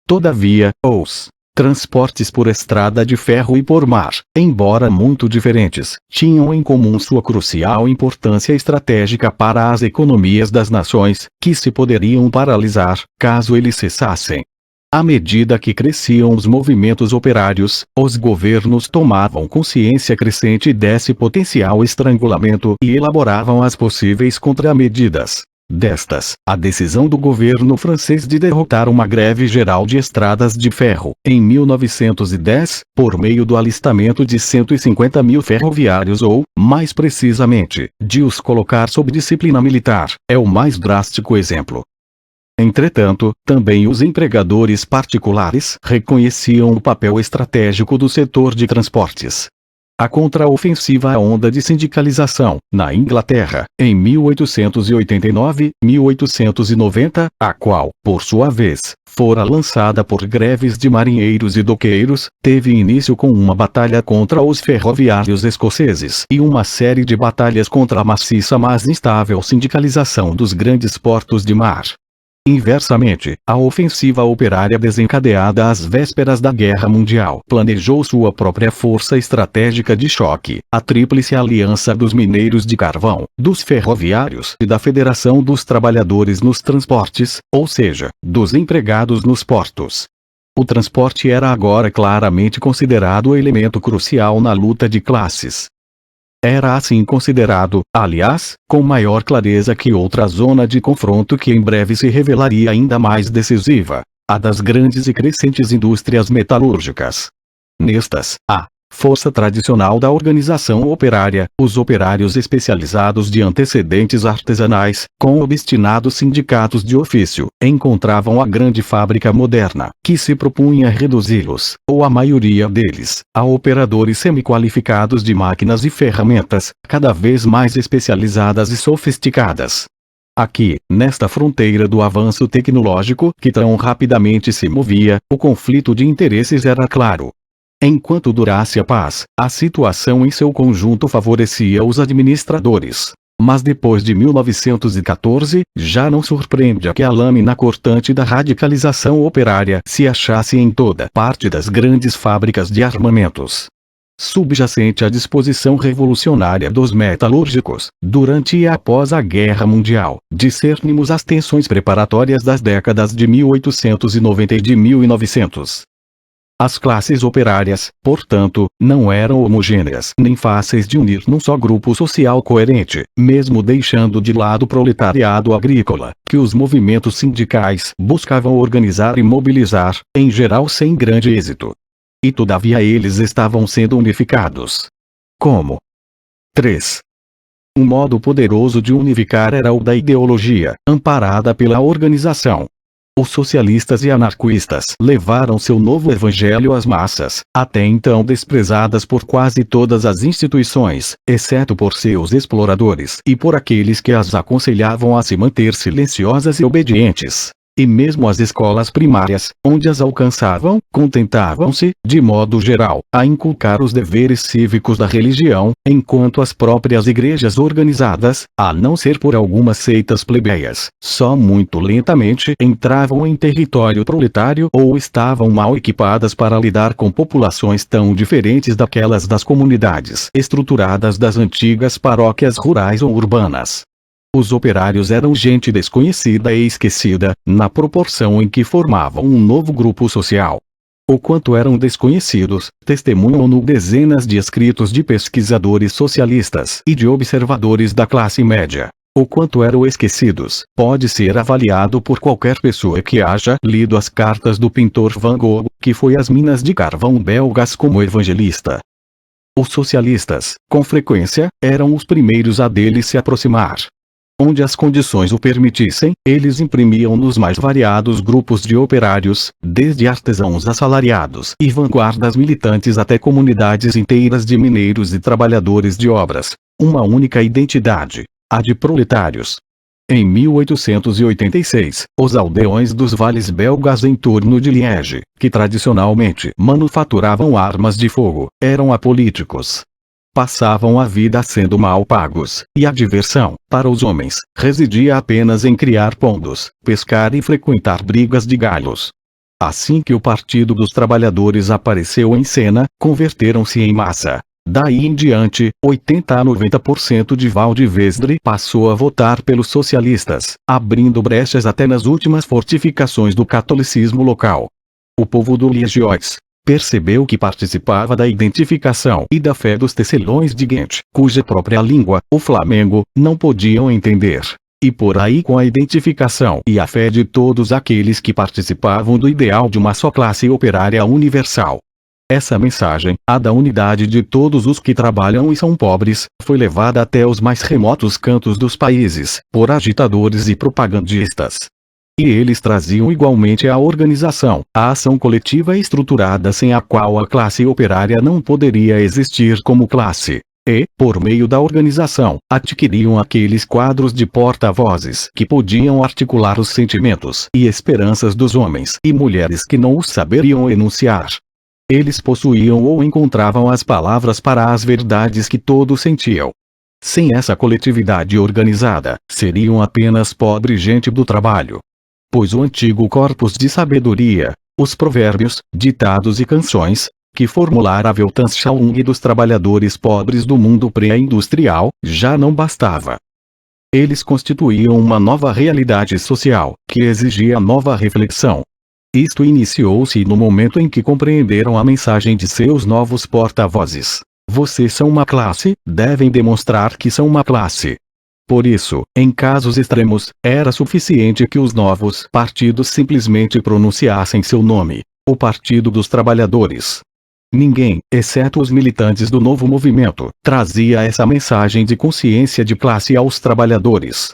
Todavia, os transportes por estrada de ferro e por mar, embora muito diferentes, tinham em comum sua crucial importância estratégica para as economias das nações, que se poderiam paralisar, caso eles cessassem. À medida que cresciam os movimentos operários, os governos tomavam consciência crescente desse potencial estrangulamento e elaboravam as possíveis contramedidas. Destas, a decisão do governo francês de derrotar uma greve geral de estradas de ferro, em 1910, por meio do alistamento de 150 mil ferroviários ou, mais precisamente, de os colocar sob disciplina militar, é o mais drástico exemplo. Entretanto, também os empregadores particulares reconheciam o papel estratégico do setor de transportes. A contraofensiva à onda de sindicalização, na Inglaterra, em 1889-1890, a qual, por sua vez, fora lançada por greves de marinheiros e doqueiros, teve início com uma batalha contra os ferroviários escoceses e uma série de batalhas contra a maciça mas instável sindicalização dos grandes portos de mar. Inversamente, a ofensiva operária desencadeada às vésperas da Guerra Mundial planejou sua própria força estratégica de choque, a tríplice aliança dos mineiros de carvão, dos ferroviários e da Federação dos Trabalhadores nos Transportes, ou seja, dos empregados nos portos. O transporte era agora claramente considerado o elemento crucial na luta de classes. Era assim considerado, aliás, com maior clareza que outra zona de confronto que em breve se revelaria ainda mais decisiva, a das grandes e crescentes indústrias metalúrgicas. Nestas, a força tradicional da organização operária, os operários especializados de antecedentes artesanais, com obstinados sindicatos de ofício, encontravam a grande fábrica moderna, que se propunha reduzi-los, ou a maioria deles, a operadores semi-qualificados de máquinas e ferramentas, cada vez mais especializadas e sofisticadas. Aqui, nesta fronteira do avanço tecnológico que tão rapidamente se movia, o conflito de interesses era claro. Enquanto durasse a paz, a situação em seu conjunto favorecia os administradores. Mas depois de 1914, já não surpreende que a lâmina cortante da radicalização operária se achasse em toda parte das grandes fábricas de armamentos. Subjacente à disposição revolucionária dos metalúrgicos, durante e após a Guerra Mundial, discernimos as tensões preparatórias das décadas de 1890 e de 1900. As classes operárias, portanto, não eram homogêneas nem fáceis de unir num só grupo social coerente, mesmo deixando de lado o proletariado agrícola, que os movimentos sindicais buscavam organizar e mobilizar, em geral sem grande êxito. E todavia eles estavam sendo unificados. Como? 3. Um modo poderoso de unificar era o da ideologia, amparada pela organização. Os socialistas e anarquistas levaram seu novo evangelho às massas, até então desprezadas por quase todas as instituições, exceto por seus exploradores e por aqueles que as aconselhavam a se manter silenciosas e obedientes. E mesmo as escolas primárias, onde as alcançavam, contentavam-se, de modo geral, a inculcar os deveres cívicos da religião, enquanto as próprias igrejas organizadas, a não ser por algumas seitas plebeias, só muito lentamente entravam em território proletário ou estavam mal equipadas para lidar com populações tão diferentes daquelas das comunidades estruturadas das antigas paróquias rurais ou urbanas. Os operários eram gente desconhecida e esquecida, na proporção em que formavam um novo grupo social. O quanto eram desconhecidos, testemunham-no dezenas de escritos de pesquisadores socialistas e de observadores da classe média. O quanto eram esquecidos, pode ser avaliado por qualquer pessoa que haja lido as cartas do pintor Van Gogh, que foi às minas de carvão belgas como evangelista. Os socialistas, com frequência, eram os primeiros a dele se aproximar. Onde as condições o permitissem, eles imprimiam nos mais variados grupos de operários, desde artesãos assalariados e vanguardas militantes até comunidades inteiras de mineiros e trabalhadores de obras, uma única identidade, a de proletários. Em 1886, os aldeões dos vales belgas em torno de Liege, que tradicionalmente manufaturavam armas de fogo, eram apolíticos. Passavam a vida sendo mal pagos, e a diversão, para os homens, residia apenas em criar pombos, pescar e frequentar brigas de galos. Assim que o Partido dos Trabalhadores apareceu em cena, converteram-se em massa. Daí em diante, 80 a 90% de Val de Vesdre passou a votar pelos socialistas, abrindo brechas até nas últimas fortificações do catolicismo local. O povo do Liegiois percebeu que participava da identificação e da fé dos tecelões de Ghent, cuja própria língua, o flamengo, não podiam entender. E por aí com a identificação e a fé de todos aqueles que participavam do ideal de uma só classe operária universal. Essa mensagem, a da unidade de todos os que trabalham e são pobres, foi levada até os mais remotos cantos dos países, por agitadores e propagandistas. E eles traziam igualmente a organização, a ação coletiva estruturada sem a qual a classe operária não poderia existir como classe. E, por meio da organização, adquiriam aqueles quadros de porta-vozes que podiam articular os sentimentos e esperanças dos homens e mulheres que não os saberiam enunciar. Eles possuíam ou encontravam as palavras para as verdades que todos sentiam. Sem essa coletividade organizada, seriam apenas pobre gente do trabalho. Pois o antigo corpus de sabedoria, os provérbios, ditados e canções, que formulara a Weltanschauung dos trabalhadores pobres do mundo pré-industrial, já não bastava. Eles constituíam uma nova realidade social, que exigia nova reflexão. Isto iniciou-se no momento em que compreenderam a mensagem de seus novos porta-vozes. Vocês são uma classe, devem demonstrar que são uma classe. Por isso, em casos extremos, era suficiente que os novos partidos simplesmente pronunciassem seu nome, o Partido dos Trabalhadores. Ninguém, exceto os militantes do novo movimento, trazia essa mensagem de consciência de classe aos trabalhadores.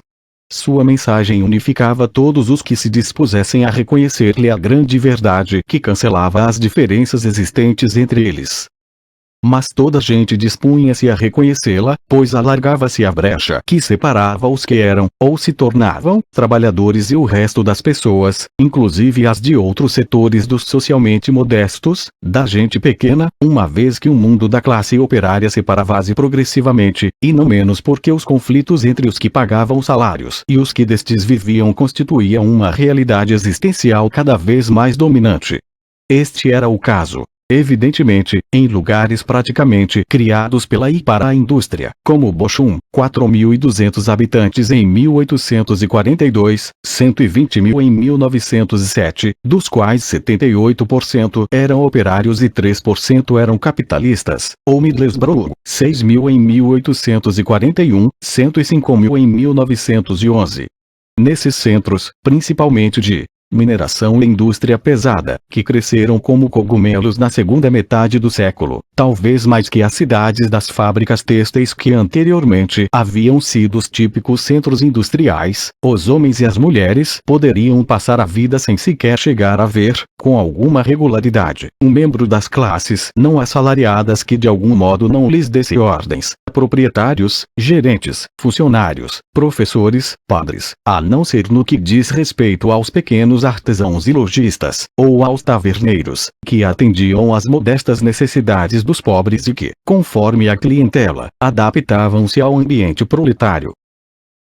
Sua mensagem unificava todos os que se dispusessem a reconhecer-lhe a grande verdade que cancelava as diferenças existentes entre eles. Mas toda a gente dispunha-se a reconhecê-la, pois alargava-se a brecha que separava os que eram, ou se tornavam, trabalhadores e o resto das pessoas, inclusive as de outros setores dos socialmente modestos, da gente pequena, uma vez que o mundo da classe operária separava-se progressivamente, e não menos porque os conflitos entre os que pagavam salários e os que destes viviam constituíam uma realidade existencial cada vez mais dominante. Este era o caso. Evidentemente, em lugares praticamente criados pela e para a indústria, como Bochum, 4.200 habitantes em 1842, 120 mil em 1907, dos quais 78% eram operários e 3% eram capitalistas, ou Middlesbrough, 6 mil em 1841, 105 mil em 1911. Nesses centros, principalmente de mineração e indústria pesada, que cresceram como cogumelos na segunda metade do século, talvez mais que as cidades das fábricas têxteis que anteriormente haviam sido os típicos centros industriais, os homens e as mulheres poderiam passar a vida sem sequer chegar a ver, com alguma regularidade, um membro das classes não assalariadas que de algum modo não lhes desse ordens, proprietários, gerentes, funcionários, professores, padres, a não ser no que diz respeito aos pequenos artesãos e lojistas, ou aos taverneiros, que atendiam às modestas necessidades dos pobres e que, conforme a clientela, adaptavam-se ao ambiente proletário.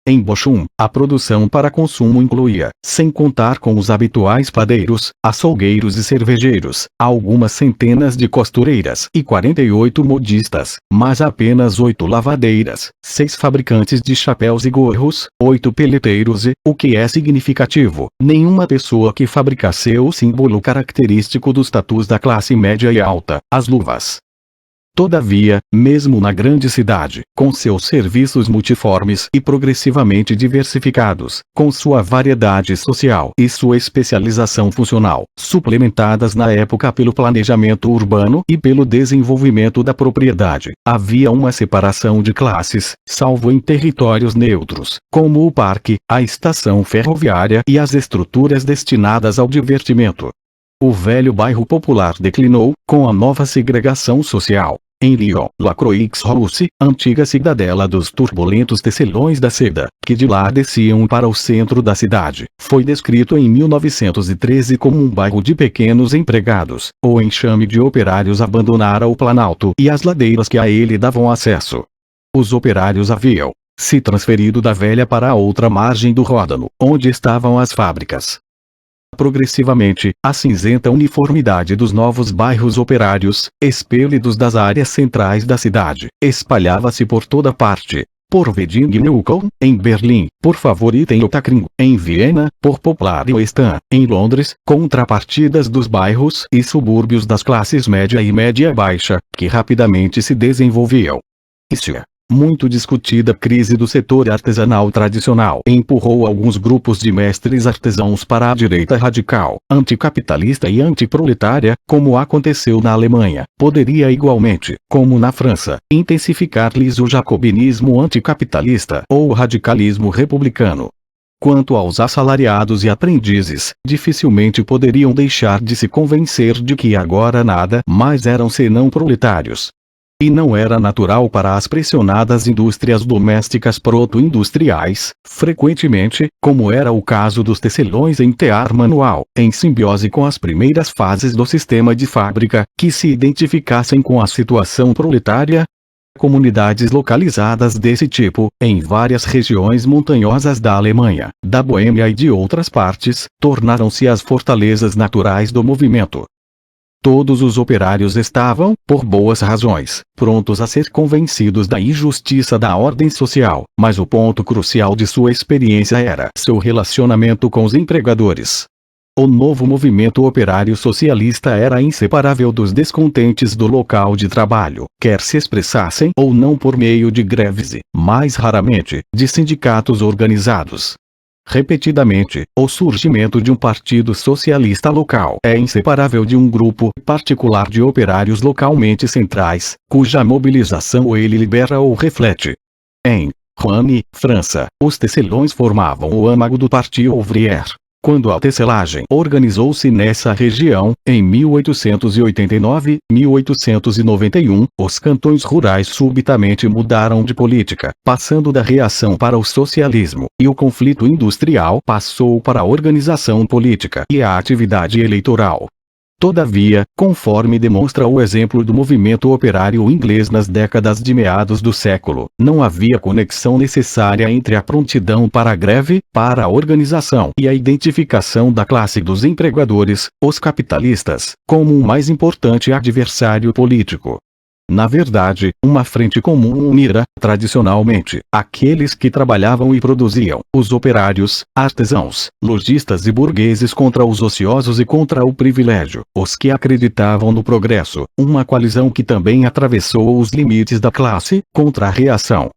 Em Bochum, a produção para consumo incluía, sem contar com os habituais padeiros, açougueiros e cervejeiros, algumas centenas de costureiras e 48 modistas, mas apenas 8 lavadeiras, 6 fabricantes de chapéus e gorros, 8 peleteiros e, o que é significativo, nenhuma pessoa que fabricasse o símbolo característico dos tatus da classe média e alta, as luvas. Todavia, mesmo na grande cidade, com seus serviços multiformes e progressivamente diversificados, com sua variedade social e sua especialização funcional, suplementadas na época pelo planejamento urbano e pelo desenvolvimento da propriedade, havia uma separação de classes, salvo em territórios neutros, como o parque, a estação ferroviária e as estruturas destinadas ao divertimento. O velho bairro popular declinou, com a nova segregação social. Em Lyon, Lacroix-Rousse, antiga cidadela dos turbulentos tecelões da seda, que de lá desciam para o centro da cidade, foi descrito em 1913 como um bairro de pequenos empregados. O enxame de operários abandonara o Planalto e as ladeiras que a ele davam acesso. Os operários haviam se transferido da velha para a outra margem do Ródano, onde estavam as fábricas. Progressivamente, a cinzenta uniformidade dos novos bairros operários, expelidos das áreas centrais da cidade, espalhava-se por toda parte. Por Wedding-Neukölln, em Berlim, por Favoriten-Ottakring, em Viena, por Poplar-Westan, em Londres, contrapartidas dos bairros e subúrbios das classes média e média-baixa, que rapidamente se desenvolviam. Isso é. Muito discutida crise do setor artesanal tradicional empurrou alguns grupos de mestres artesãos para a direita radical, anticapitalista e antiproletária, como aconteceu na Alemanha. Poderia igualmente, como na França, intensificar-lhes o jacobinismo anticapitalista ou o radicalismo republicano. Quanto aos assalariados e aprendizes, dificilmente poderiam deixar de se convencer de que agora nada mais eram senão proletários. E não era natural para as pressionadas indústrias domésticas proto-industriais, frequentemente, como era o caso dos tecelões em tear manual, em simbiose com as primeiras fases do sistema de fábrica, que se identificassem com a situação proletária. Comunidades localizadas desse tipo, em várias regiões montanhosas da Alemanha, da Boêmia e de outras partes, tornaram-se as fortalezas naturais do movimento. Todos os operários estavam, por boas razões, prontos a ser convencidos da injustiça da ordem social, mas o ponto crucial de sua experiência era seu relacionamento com os empregadores. O novo movimento operário socialista era inseparável dos descontentes do local de trabalho, quer se expressassem ou não por meio de greves e, mais raramente, de sindicatos organizados. Repetidamente, o surgimento de um partido socialista local é inseparável de um grupo particular de operários localmente centrais, cuja mobilização ele libera ou reflete. Em Roanne, França, os tecelões formavam o âmago do Parti ouvrier. Quando a tecelagem organizou-se nessa região, em 1889-1891, os cantões rurais subitamente mudaram de política, passando da reação para o socialismo, e o conflito industrial passou para a organização política e a atividade eleitoral. Todavia, conforme demonstra o exemplo do movimento operário inglês nas décadas de meados do século, não havia conexão necessária entre a prontidão para a greve, para a organização e a identificação da classe dos empregadores, os capitalistas, como um mais importante adversário político. Na verdade, uma frente comum unira, tradicionalmente, aqueles que trabalhavam e produziam, os operários, artesãos, lojistas e burgueses contra os ociosos e contra o privilégio, os que acreditavam no progresso, uma coalizão que também atravessou os limites da classe, contra a reação.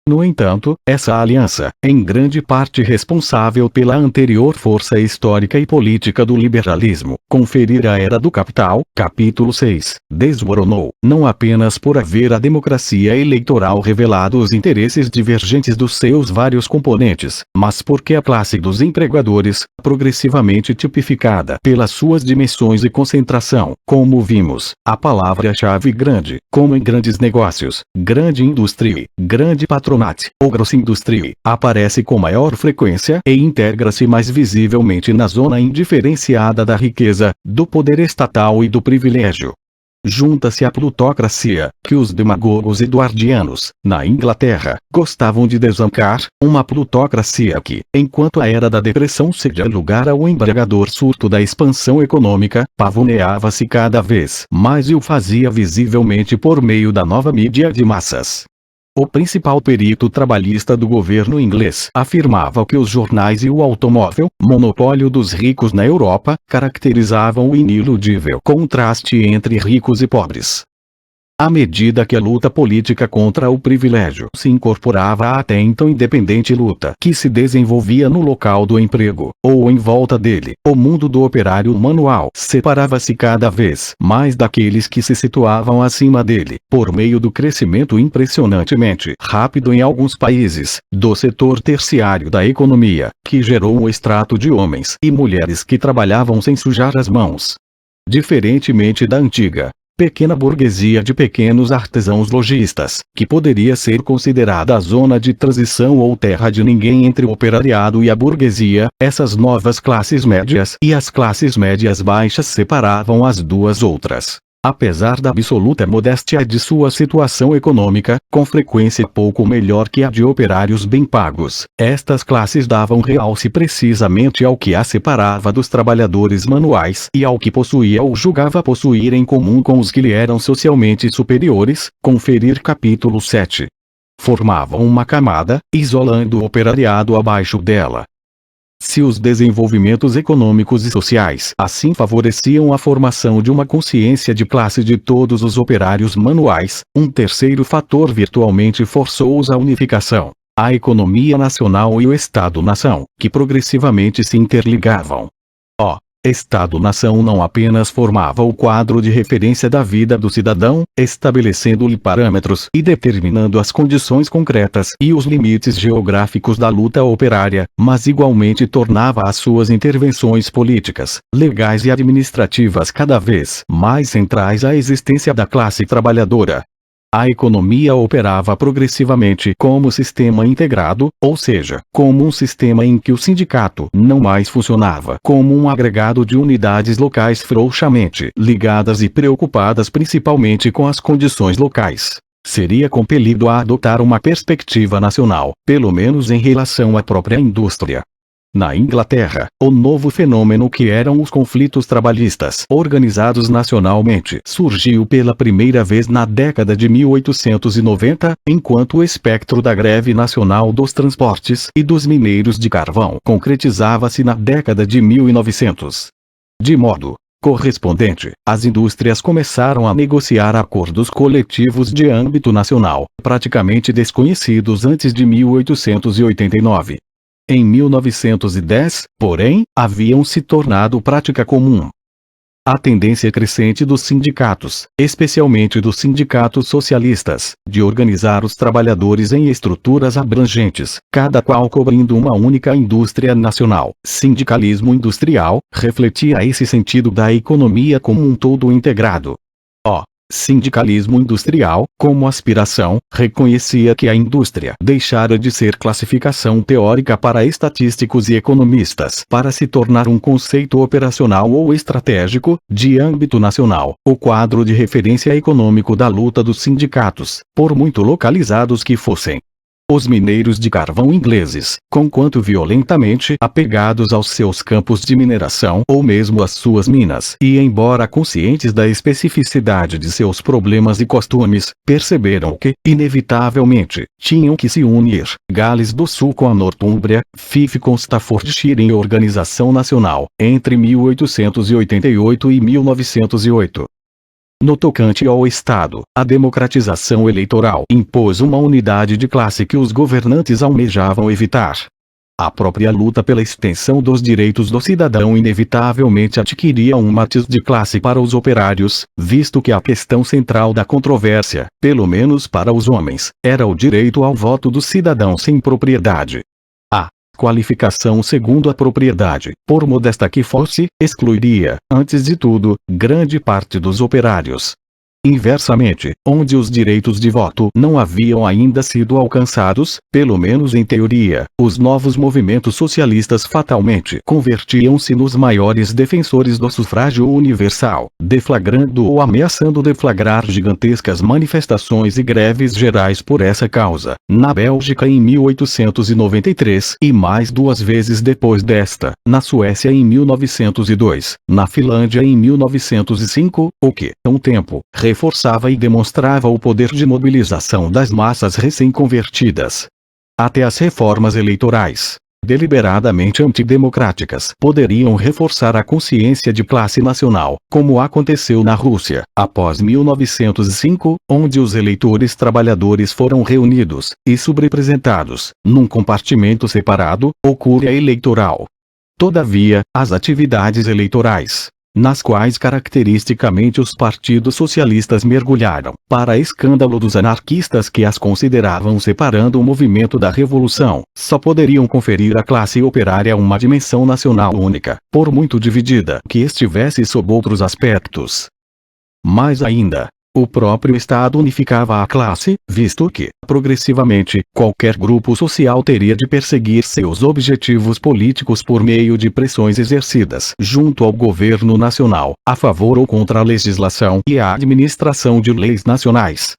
No entanto, essa aliança, em grande parte responsável pela anterior força histórica e política do liberalismo, conferir à Era do Capital, capítulo 6, desmoronou, não apenas por haver a democracia eleitoral revelado os interesses divergentes dos seus vários componentes, mas porque a classe dos empregadores, progressivamente tipificada pelas suas dimensões e concentração, como vimos, a palavra-chave grande, como em grandes negócios, grande indústria, grande patronate, ou grossindustrie, aparece com maior frequência e integra-se mais visivelmente na zona indiferenciada da riqueza, do poder estatal e do privilégio. Junta-se a plutocracia, que os demagogos eduardianos, na Inglaterra, gostavam de desancar, uma plutocracia que, enquanto a Era da Depressão cedia lugar ao embriagador surto da expansão econômica, pavoneava-se cada vez mais e o fazia visivelmente por meio da nova mídia de massas. O principal perito trabalhista do governo inglês afirmava que os jornais e o automóvel, monopólio dos ricos na Europa, caracterizavam o iniludível contraste entre ricos e pobres. À medida que a luta política contra o privilégio se incorporava à até então independente luta que se desenvolvia no local do emprego, ou em volta dele, o mundo do operário manual separava-se cada vez mais daqueles que se situavam acima dele, por meio do crescimento impressionantemente rápido em alguns países, do setor terciário da economia, que gerou um extrato de homens e mulheres que trabalhavam sem sujar as mãos. Diferentemente da antiga pequena burguesia de pequenos artesãos lojistas, que poderia ser considerada a zona de transição ou terra de ninguém entre o operariado e a burguesia. Essas novas classes médias e as classes médias baixas separavam as duas outras. Apesar da absoluta modéstia de sua situação econômica, com frequência pouco melhor que a de operários bem pagos, estas classes davam realce precisamente ao que as separava dos trabalhadores manuais e ao que possuía ou julgava possuir em comum com os que lhe eram socialmente superiores. Conferir capítulo 7. Formavam uma camada, isolando o operariado abaixo dela. Se os desenvolvimentos econômicos e sociais assim favoreciam a formação de uma consciência de classe de todos os operários manuais, um terceiro fator virtualmente forçou-os à unificação: a economia nacional e o Estado-nação, que progressivamente se interligavam. O Estado-nação não apenas formava o quadro de referência da vida do cidadão, estabelecendo-lhe parâmetros e determinando as condições concretas e os limites geográficos da luta operária, mas igualmente tornava as suas intervenções políticas, legais e administrativas cada vez mais centrais à existência da classe trabalhadora. A economia operava progressivamente como sistema integrado, ou seja, como um sistema em que o sindicato não mais funcionava como um agregado de unidades locais frouxamente ligadas e preocupadas principalmente com as condições locais. Seria compelido a adotar uma perspectiva nacional, pelo menos em relação à própria indústria. Na Inglaterra, o novo fenômeno que eram os conflitos trabalhistas organizados nacionalmente surgiu pela primeira vez na década de 1890, enquanto o espectro da greve nacional dos transportes e dos mineiros de carvão concretizava-se na década de 1900. De modo correspondente, as indústrias começaram a negociar acordos coletivos de âmbito nacional, praticamente desconhecidos antes de 1889. Em 1910, porém, haviam se tornado prática comum. A tendência crescente dos sindicatos, especialmente dos sindicatos socialistas, de organizar os trabalhadores em estruturas abrangentes, cada qual cobrindo uma única indústria nacional, sindicalismo industrial, refletia esse sentido da economia como um todo integrado. O sindicalismo industrial, como aspiração, reconhecia que a indústria deixara de ser classificação teórica para estatísticos e economistas para se tornar um conceito operacional ou estratégico, de âmbito nacional, o quadro de referência econômico da luta dos sindicatos, por muito localizados que fossem. Os mineiros de carvão ingleses, conquanto violentamente apegados aos seus campos de mineração ou mesmo às suas minas, e embora conscientes da especificidade de seus problemas e costumes, perceberam que, inevitavelmente, tinham que se unir, Gales do Sul com a Nortúmbria, Fife com Staffordshire em organização nacional, entre 1888 e 1908. No tocante ao Estado, a democratização eleitoral impôs uma unidade de classe que os governantes almejavam evitar. A própria luta pela extensão dos direitos do cidadão inevitavelmente adquiria um matiz de classe para os operários, visto que a questão central da controvérsia, pelo menos para os homens, era o direito ao voto do cidadão sem propriedade. Qualificação segundo a propriedade, por modesta que fosse, excluiria, antes de tudo, grande parte dos operários. Inversamente, onde os direitos de voto não haviam ainda sido alcançados, pelo menos em teoria, os novos movimentos socialistas fatalmente convertiam-se nos maiores defensores do sufrágio universal, deflagrando ou ameaçando deflagrar gigantescas manifestações e greves gerais por essa causa, na Bélgica em 1893 e mais duas vezes depois desta, na Suécia em 1902, na Finlândia em 1905, o que, um tempo, reforçava e demonstrava o poder de mobilização das massas recém-convertidas. Até as reformas eleitorais, deliberadamente antidemocráticas, poderiam reforçar a consciência de classe nacional, como aconteceu na Rússia, após 1905, onde os eleitores trabalhadores foram reunidos, e subrepresentados, num compartimento separado, ou cúria eleitoral. Todavia, as atividades eleitorais, nas quais caracteristicamente os partidos socialistas mergulharam, para escândalo dos anarquistas que as consideravam separando o movimento da revolução, só poderiam conferir à classe operária uma dimensão nacional única, por muito dividida que estivesse sob outros aspectos. Mais ainda, o próprio Estado unificava a classe, visto que, progressivamente, qualquer grupo social teria de perseguir seus objetivos políticos por meio de pressões exercidas junto ao governo nacional, a favor ou contra a legislação e a administração de leis nacionais.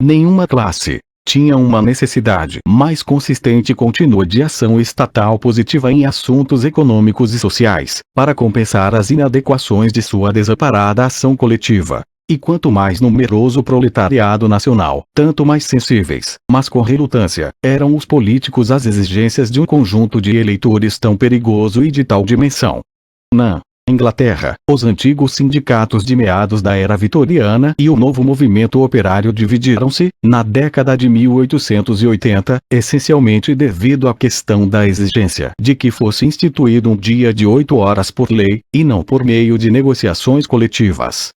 Nenhuma classe tinha uma necessidade mais consistente e contínua de ação estatal positiva em assuntos econômicos e sociais, para compensar as inadequações de sua desamparada ação coletiva. E quanto mais numeroso o proletariado nacional, tanto mais sensíveis, mas com relutância, eram os políticos às exigências de um conjunto de eleitores tão perigoso e de tal dimensão. Na Inglaterra, os antigos sindicatos de meados da era vitoriana e o novo movimento operário dividiram-se, na década de 1880, essencialmente devido à questão da exigência de que fosse instituído um dia de 8 horas por lei, e não por meio de negociações coletivas.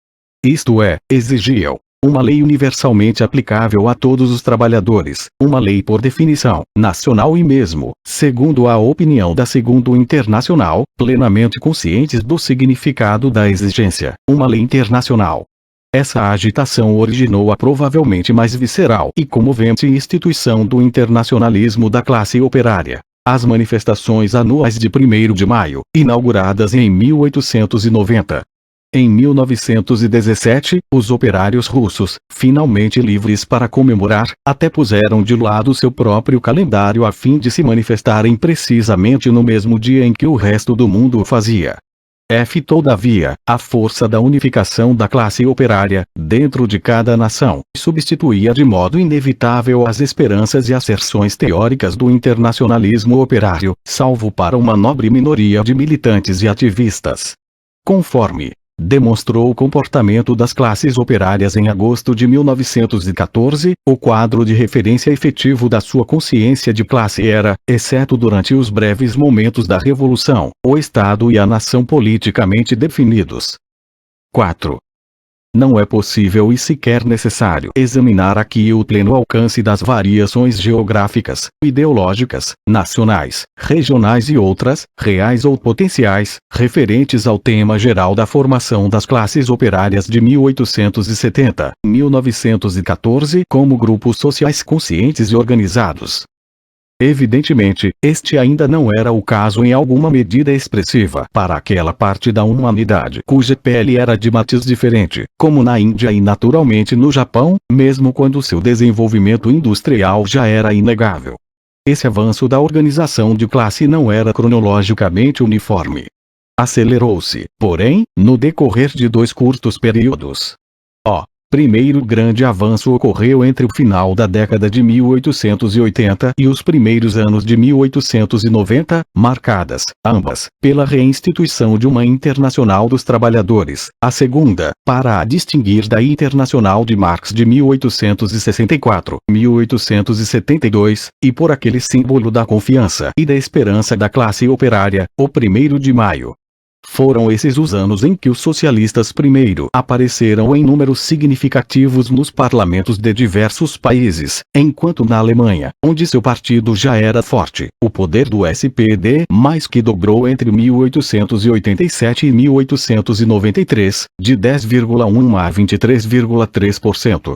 Isto é, exigiam uma lei universalmente aplicável a todos os trabalhadores, uma lei por definição nacional e mesmo, segundo a opinião da Segundo Internacional, plenamente conscientes do significado da exigência, uma lei internacional. Essa agitação originou a provavelmente mais visceral e comovente instituição do internacionalismo da classe operária. As manifestações anuais de 1º de maio, inauguradas em 1890. Em 1917, os operários russos, finalmente livres para comemorar, até puseram de lado seu próprio calendário a fim de se manifestarem precisamente no mesmo dia em que o resto do mundo o fazia. Todavia, a força da unificação da classe operária, dentro de cada nação, substituía de modo inevitável as esperanças e asserções teóricas do internacionalismo operário, salvo para uma nobre minoria de militantes e ativistas. Conforme demonstrou o comportamento das classes operárias em agosto de 1914, o quadro de referência efetivo da sua consciência de classe era, exceto durante os breves momentos da Revolução, o Estado e a nação politicamente definidos. 4. Não é possível e sequer necessário examinar aqui o pleno alcance das variações geográficas, ideológicas, nacionais, regionais e outras, reais ou potenciais, referentes ao tema geral da formação das classes operárias de 1870-1914 como grupos sociais conscientes e organizados. Evidentemente, este ainda não era o caso em alguma medida expressiva para aquela parte da humanidade cuja pele era de matiz diferente, como na Índia e naturalmente no Japão, mesmo quando seu desenvolvimento industrial já era inegável. Esse avanço da organização de classe não era cronologicamente uniforme. Acelerou-se, porém, no decorrer de 2 curtos períodos. O primeiro grande avanço ocorreu entre o final da década de 1880 e os primeiros anos de 1890, marcadas, ambas, pela reinstituição de uma Internacional dos Trabalhadores, a segunda, para a distinguir da Internacional de Marx de 1864-1872, e por aquele símbolo da confiança e da esperança da classe operária, o 1º de maio. Foram esses os anos em que os socialistas primeiro apareceram em números significativos nos parlamentos de diversos países, enquanto na Alemanha, onde seu partido já era forte, o poder do SPD mais que dobrou entre 1887 e 1893, de 10,1% a 23,3%.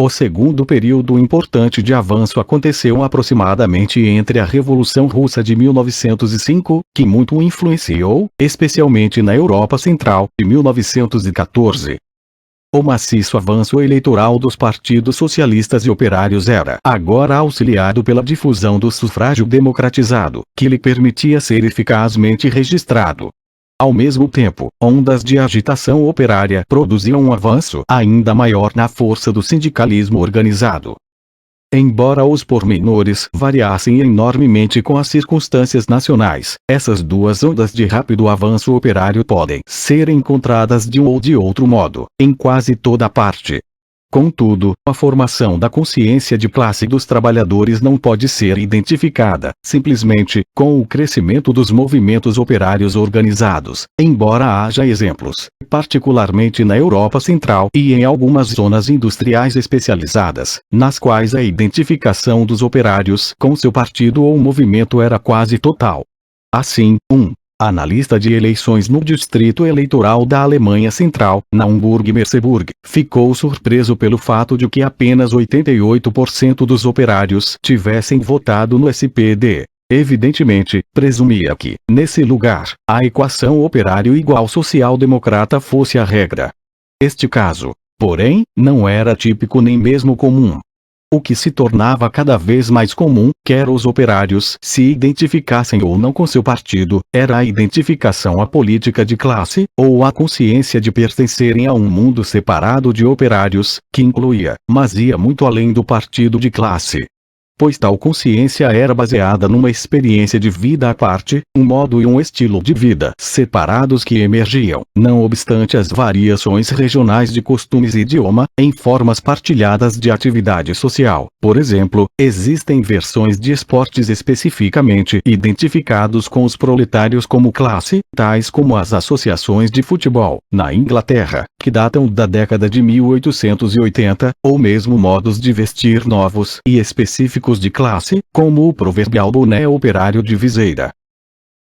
O segundo período importante de avanço aconteceu aproximadamente entre a Revolução Russa de 1905, que muito influenciou, especialmente na Europa Central, e 1914. O maciço avanço eleitoral dos partidos socialistas e operários era agora auxiliado pela difusão do sufrágio democratizado, que lhe permitia ser eficazmente registrado. Ao mesmo tempo, ondas de agitação operária produziam um avanço ainda maior na força do sindicalismo organizado. Embora os pormenores variassem enormemente com as circunstâncias nacionais, essas 2 ondas de rápido avanço operário podem ser encontradas de um ou de outro modo, em quase toda parte. Contudo, a formação da consciência de classe dos trabalhadores não pode ser identificada, simplesmente, com o crescimento dos movimentos operários organizados, embora haja exemplos, particularmente na Europa Central e em algumas zonas industriais especializadas, nas quais a identificação dos operários com seu partido ou movimento era quase total. Assim, analista de eleições no Distrito Eleitoral da Alemanha Central, Naumburg-Merseburg, ficou surpreso pelo fato de que apenas 88% dos operários tivessem votado no SPD. Evidentemente, presumia que, nesse lugar, a equação operário igual social-democrata fosse a regra. Este caso, porém, não era típico nem mesmo comum. O que se tornava cada vez mais comum, quer os operários se identificassem ou não com seu partido, era a identificação apolítica de classe, ou a consciência de pertencerem a um mundo separado de operários, que incluía, mas ia muito além do partido de classe. Pois tal consciência era baseada numa experiência de vida à parte, um modo e um estilo de vida separados que emergiam, não obstante as variações regionais de costumes e idioma, em formas partilhadas de atividade social. Por exemplo, existem versões de esportes especificamente identificados com os proletários como classe, tais como as associações de futebol, na Inglaterra, que datam da década de 1880, ou mesmo modos de vestir novos e específicos de classe, como o proverbial boné operário de viseira.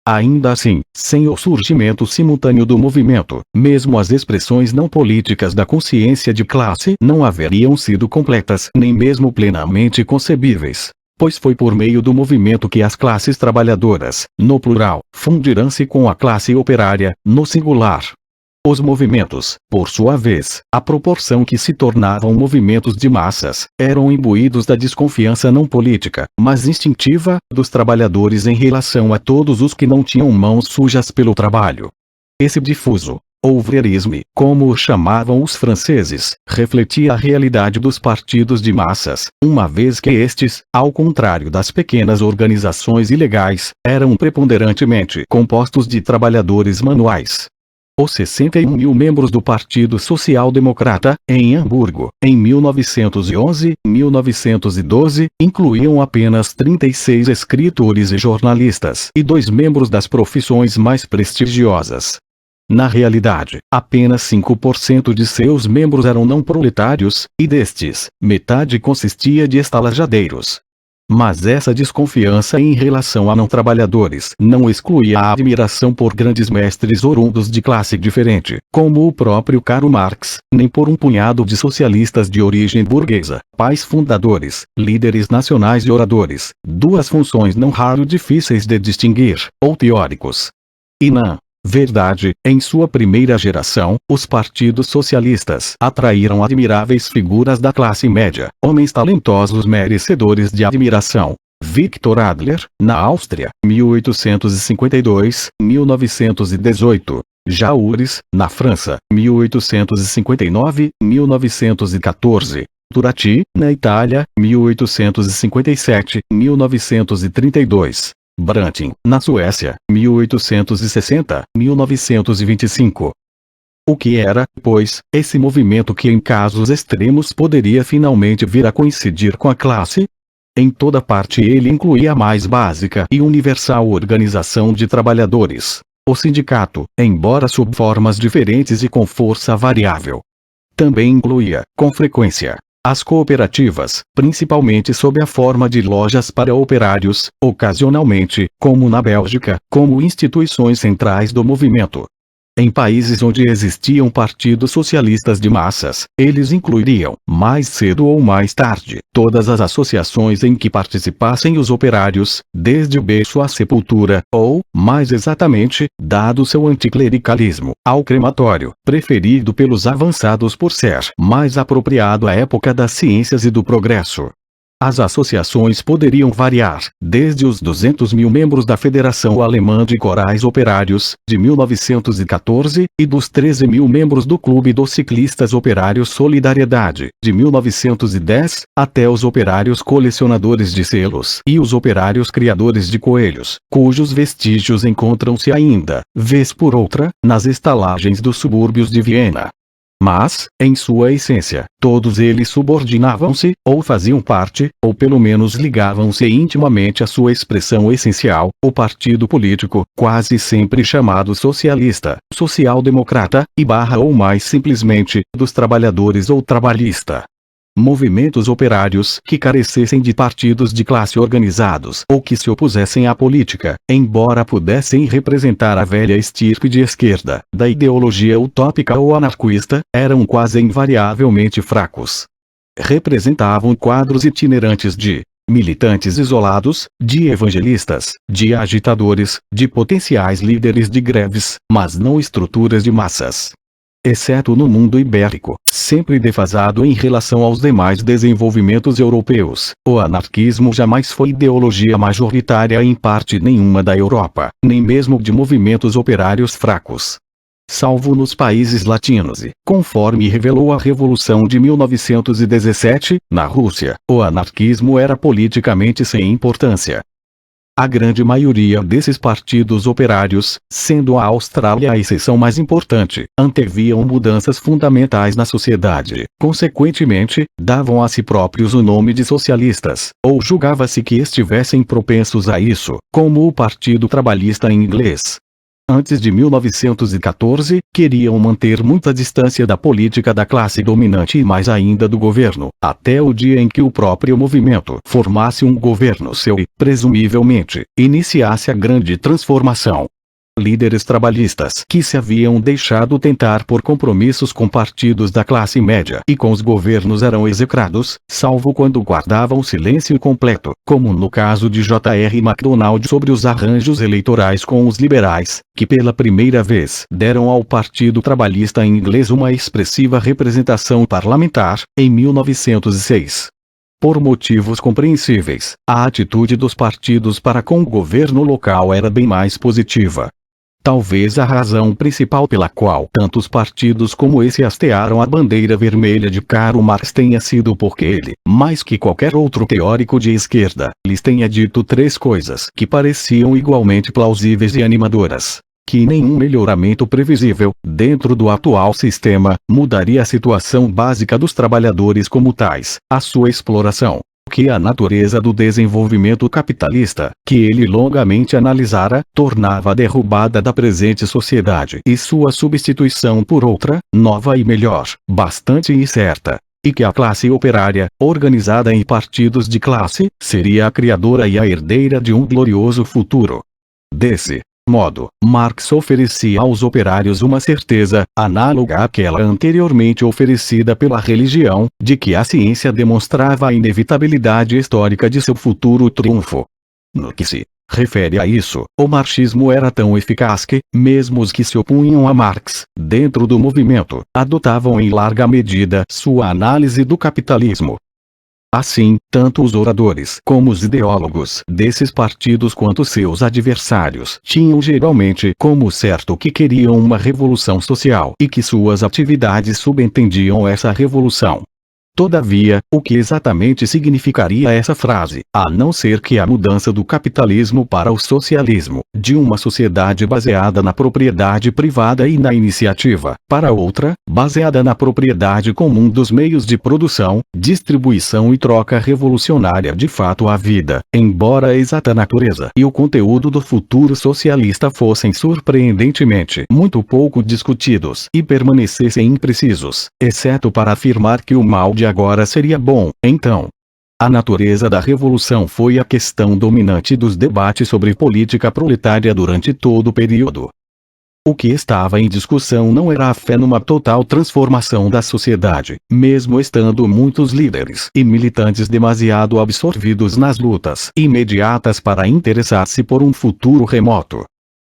Ainda assim, sem o surgimento simultâneo do movimento, mesmo as expressões não políticas da consciência de classe não haveriam sido completas nem mesmo plenamente concebíveis, pois foi por meio do movimento que as classes trabalhadoras, no plural, fundiram-se com a classe operária, no singular. Os movimentos, por sua vez, à proporção que se tornavam movimentos de massas, eram imbuídos da desconfiança não política, mas instintiva, dos trabalhadores em relação a todos os que não tinham mãos sujas pelo trabalho. Esse difuso ouvrerisme, como o chamavam os franceses, refletia a realidade dos partidos de massas, uma vez que estes, ao contrário das pequenas organizações ilegais, eram preponderantemente compostos de trabalhadores manuais. Os 61 mil membros do Partido Social Democrata, em Hamburgo, em 1911-1912, incluíam apenas 36 escritores e jornalistas e 2 membros das profissões mais prestigiosas. Na realidade, apenas 5% de seus membros eram não proletários, e destes, metade consistia de estalajadeiros. Mas essa desconfiança em relação a não trabalhadores não excluía a admiração por grandes mestres orundos de classe diferente, como o próprio Karl Marx, nem por um punhado de socialistas de origem burguesa, pais fundadores, líderes nacionais e oradores, 2 funções não raro difíceis de distinguir, ou teóricos. E na verdade, em sua primeira geração, os partidos socialistas atraíram admiráveis figuras da classe média, homens talentosos merecedores de admiração. Victor Adler, na Áustria, 1852-1918. Jaurès, na França, 1859-1914. Turati, na Itália, 1857-1932. Branting, na Suécia, 1860-1925. O que era, pois, esse movimento que em casos extremos poderia finalmente vir a coincidir com a classe? Em toda parte ele incluía a mais básica e universal organização de trabalhadores, o sindicato, embora sob formas diferentes e com força variável. Também incluía, com frequência, as cooperativas, principalmente sob a forma de lojas para operários, ocasionalmente, como na Bélgica, como instituições centrais do movimento. Em países onde existiam partidos socialistas de massas, eles incluiriam, mais cedo ou mais tarde, todas as associações em que participassem os operários, desde o berço à sepultura, ou, mais exatamente, dado seu anticlericalismo, ao crematório, preferido pelos avançados por ser mais apropriado à época das ciências e do progresso. As associações poderiam variar, desde os 200 mil membros da Federação Alemã de Corais Operários, de 1914, e dos 13 mil membros do Clube dos Ciclistas Operários Solidariedade, de 1910, até os operários colecionadores de selos e os operários criadores de coelhos, cujos vestígios encontram-se ainda, vez por outra, nas estalagens dos subúrbios de Viena. Mas, em sua essência, todos eles subordinavam-se, ou faziam parte, ou pelo menos ligavam-se intimamente à sua expressão essencial, o partido político, quase sempre chamado socialista, social-democrata, ou mais simplesmente, dos trabalhadores ou trabalhista. Movimentos operários que carecessem de partidos de classe organizados ou que se opusessem à política, embora pudessem representar a velha estirpe de esquerda, da ideologia utópica ou anarquista, eram quase invariavelmente fracos. Representavam quadros itinerantes de militantes isolados, de evangelistas, de agitadores, de potenciais líderes de greves, mas não estruturas de massas. Exceto no mundo ibérico, sempre defasado em relação aos demais desenvolvimentos europeus, o anarquismo jamais foi ideologia majoritária em parte nenhuma da Europa, nem mesmo de movimentos operários fracos. Salvo nos países latinos e, conforme revelou a Revolução de 1917, na Rússia, o anarquismo era politicamente sem importância. A grande maioria desses partidos operários, sendo a Austrália a exceção mais importante, anteviam mudanças fundamentais na sociedade, consequentemente, davam a si próprios o nome de socialistas, ou julgava-se que estivessem propensos a isso, como o Partido Trabalhista em inglês. Antes de 1914, queriam manter muita distância da política da classe dominante e mais ainda do governo, até o dia em que o próprio movimento formasse um governo seu e, presumivelmente, iniciasse a grande transformação. Líderes trabalhistas que se haviam deixado tentar por compromissos com partidos da classe média e com os governos eram execrados, salvo quando guardavam silêncio completo, como no caso de J.R. Macdonald sobre os arranjos eleitorais com os liberais, que pela primeira vez deram ao Partido Trabalhista em inglês uma expressiva representação parlamentar, em 1906. Por motivos compreensíveis, a atitude dos partidos para com o governo local era bem mais positiva. Talvez a razão principal pela qual tantos partidos como esse hastearam a bandeira vermelha de Karl Marx tenha sido porque ele, mais que qualquer outro teórico de esquerda, lhes tenha dito três coisas que pareciam igualmente plausíveis e animadoras: que nenhum melhoramento previsível, dentro do atual sistema, mudaria a situação básica dos trabalhadores como tais, a sua exploração, que a natureza do desenvolvimento capitalista, que ele longamente analisara, tornava a derrubada da presente sociedade e sua substituição por outra, nova e melhor, bastante incerta, e que a classe operária, organizada em partidos de classe, seria a criadora e a herdeira de um glorioso futuro. Desse modo, Marx oferecia aos operários uma certeza, análoga àquela anteriormente oferecida pela religião, de que a ciência demonstrava a inevitabilidade histórica de seu futuro triunfo. No que se refere a isso, o marxismo era tão eficaz que, mesmo os que se opunham a Marx, dentro do movimento, adotavam em larga medida sua análise do capitalismo. Assim, tanto os oradores como os ideólogos desses partidos quanto seus adversários tinham geralmente como certo que queriam uma revolução social e que suas atividades subentendiam essa revolução. Todavia, o que exatamente significaria essa frase, a não ser que a mudança do capitalismo para o socialismo, de uma sociedade baseada na propriedade privada e na iniciativa, para outra, baseada na propriedade comum dos meios de produção, distribuição e troca revolucionária de fato à vida, embora a exata natureza e o conteúdo do futuro socialista fossem surpreendentemente muito pouco discutidos e permanecessem imprecisos, exceto para afirmar que o mal de agora seria bom, então. A natureza da revolução foi a questão dominante dos debates sobre política proletária durante todo o período. O que estava em discussão não era a fé numa total transformação da sociedade, mesmo estando muitos líderes e militantes demasiado absorvidos nas lutas imediatas para interessar-se por um futuro remoto.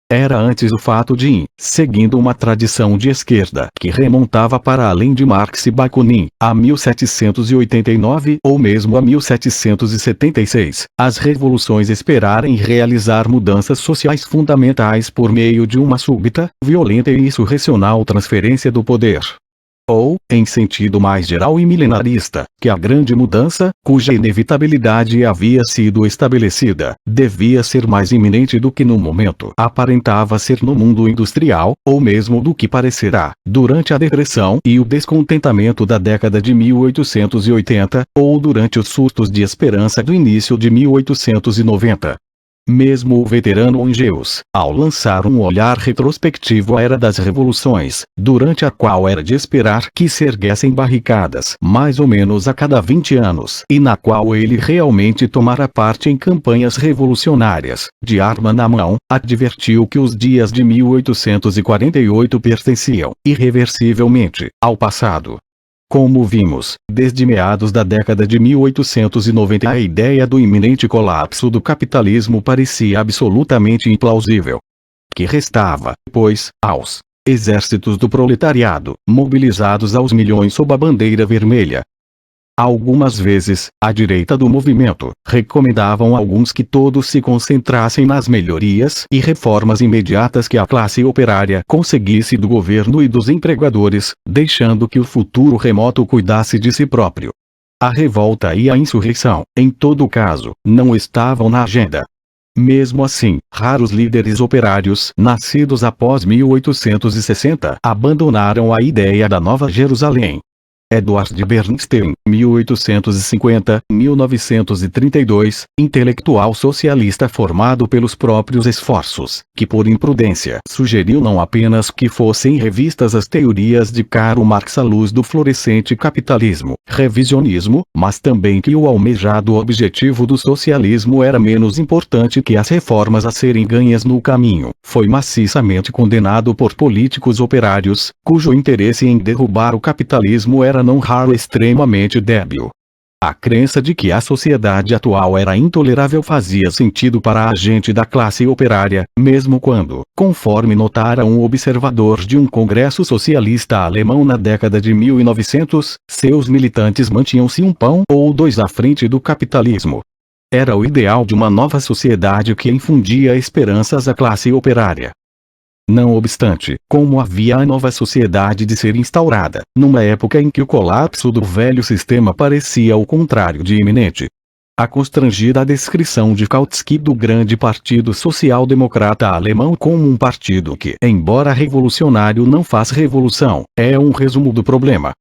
Era antes o fato de, seguindo uma tradição de esquerda que remontava para além de Marx e Bakunin, a 1789 ou mesmo a 1776, as revoluções esperarem realizar mudanças sociais fundamentais por meio de uma súbita, violenta e insurrecional transferência do poder. Ou, em sentido mais geral e milenarista, que a grande mudança, cuja inevitabilidade havia sido estabelecida, devia ser mais iminente do que no momento aparentava ser no mundo industrial, ou mesmo do que parecerá, durante a depressão e o descontentamento da década de 1880, ou durante os sustos de esperança do início de 1890. Mesmo o veterano Engels, ao lançar um olhar retrospectivo à Era das Revoluções, durante a qual era de esperar que se erguessem barricadas mais ou menos a cada 20 anos, e na qual ele realmente tomara parte em campanhas revolucionárias, de arma na mão, advertiu que os dias de 1848 pertenciam, irreversivelmente, ao passado. Como vimos, desde meados da década de 1890 a ideia do iminente colapso do capitalismo parecia absolutamente implausível. Que restava, pois, aos exércitos do proletariado, mobilizados aos milhões sob a bandeira vermelha? Algumas vezes, a direita do movimento, recomendavam a alguns que todos se concentrassem nas melhorias e reformas imediatas que a classe operária conseguisse do governo e dos empregadores, deixando que o futuro remoto cuidasse de si próprio. A revolta e a insurreição, em todo caso, não estavam na agenda. Mesmo assim, raros líderes operários nascidos após 1860 abandonaram a ideia da Nova Jerusalém. Edward Bernstein, 1850-1932, intelectual socialista formado pelos próprios esforços, que por imprudência sugeriu não apenas que fossem revistas as teorias de Karl Marx à luz do florescente capitalismo, revisionismo, mas também que o almejado objetivo do socialismo era menos importante que as reformas a serem ganhas no caminho, foi maciçamente condenado por políticos operários, cujo interesse em derrubar o capitalismo era não raro extremamente débil. A crença de que a sociedade atual era intolerável fazia sentido para a gente da classe operária, mesmo quando, conforme notara um observador de um congresso socialista alemão na década de 1900, seus militantes mantinham-se um pão ou dois à frente do capitalismo. Era o ideal de uma nova sociedade que infundia esperanças à classe operária. Não obstante, como havia a nova sociedade de ser instaurada, numa época em que o colapso do velho sistema parecia o contrário de iminente. A constrangida descrição de Kautsky do grande Partido Social-Democrata Alemão como um partido que, embora revolucionário não faz revolução, é um resumo do problema.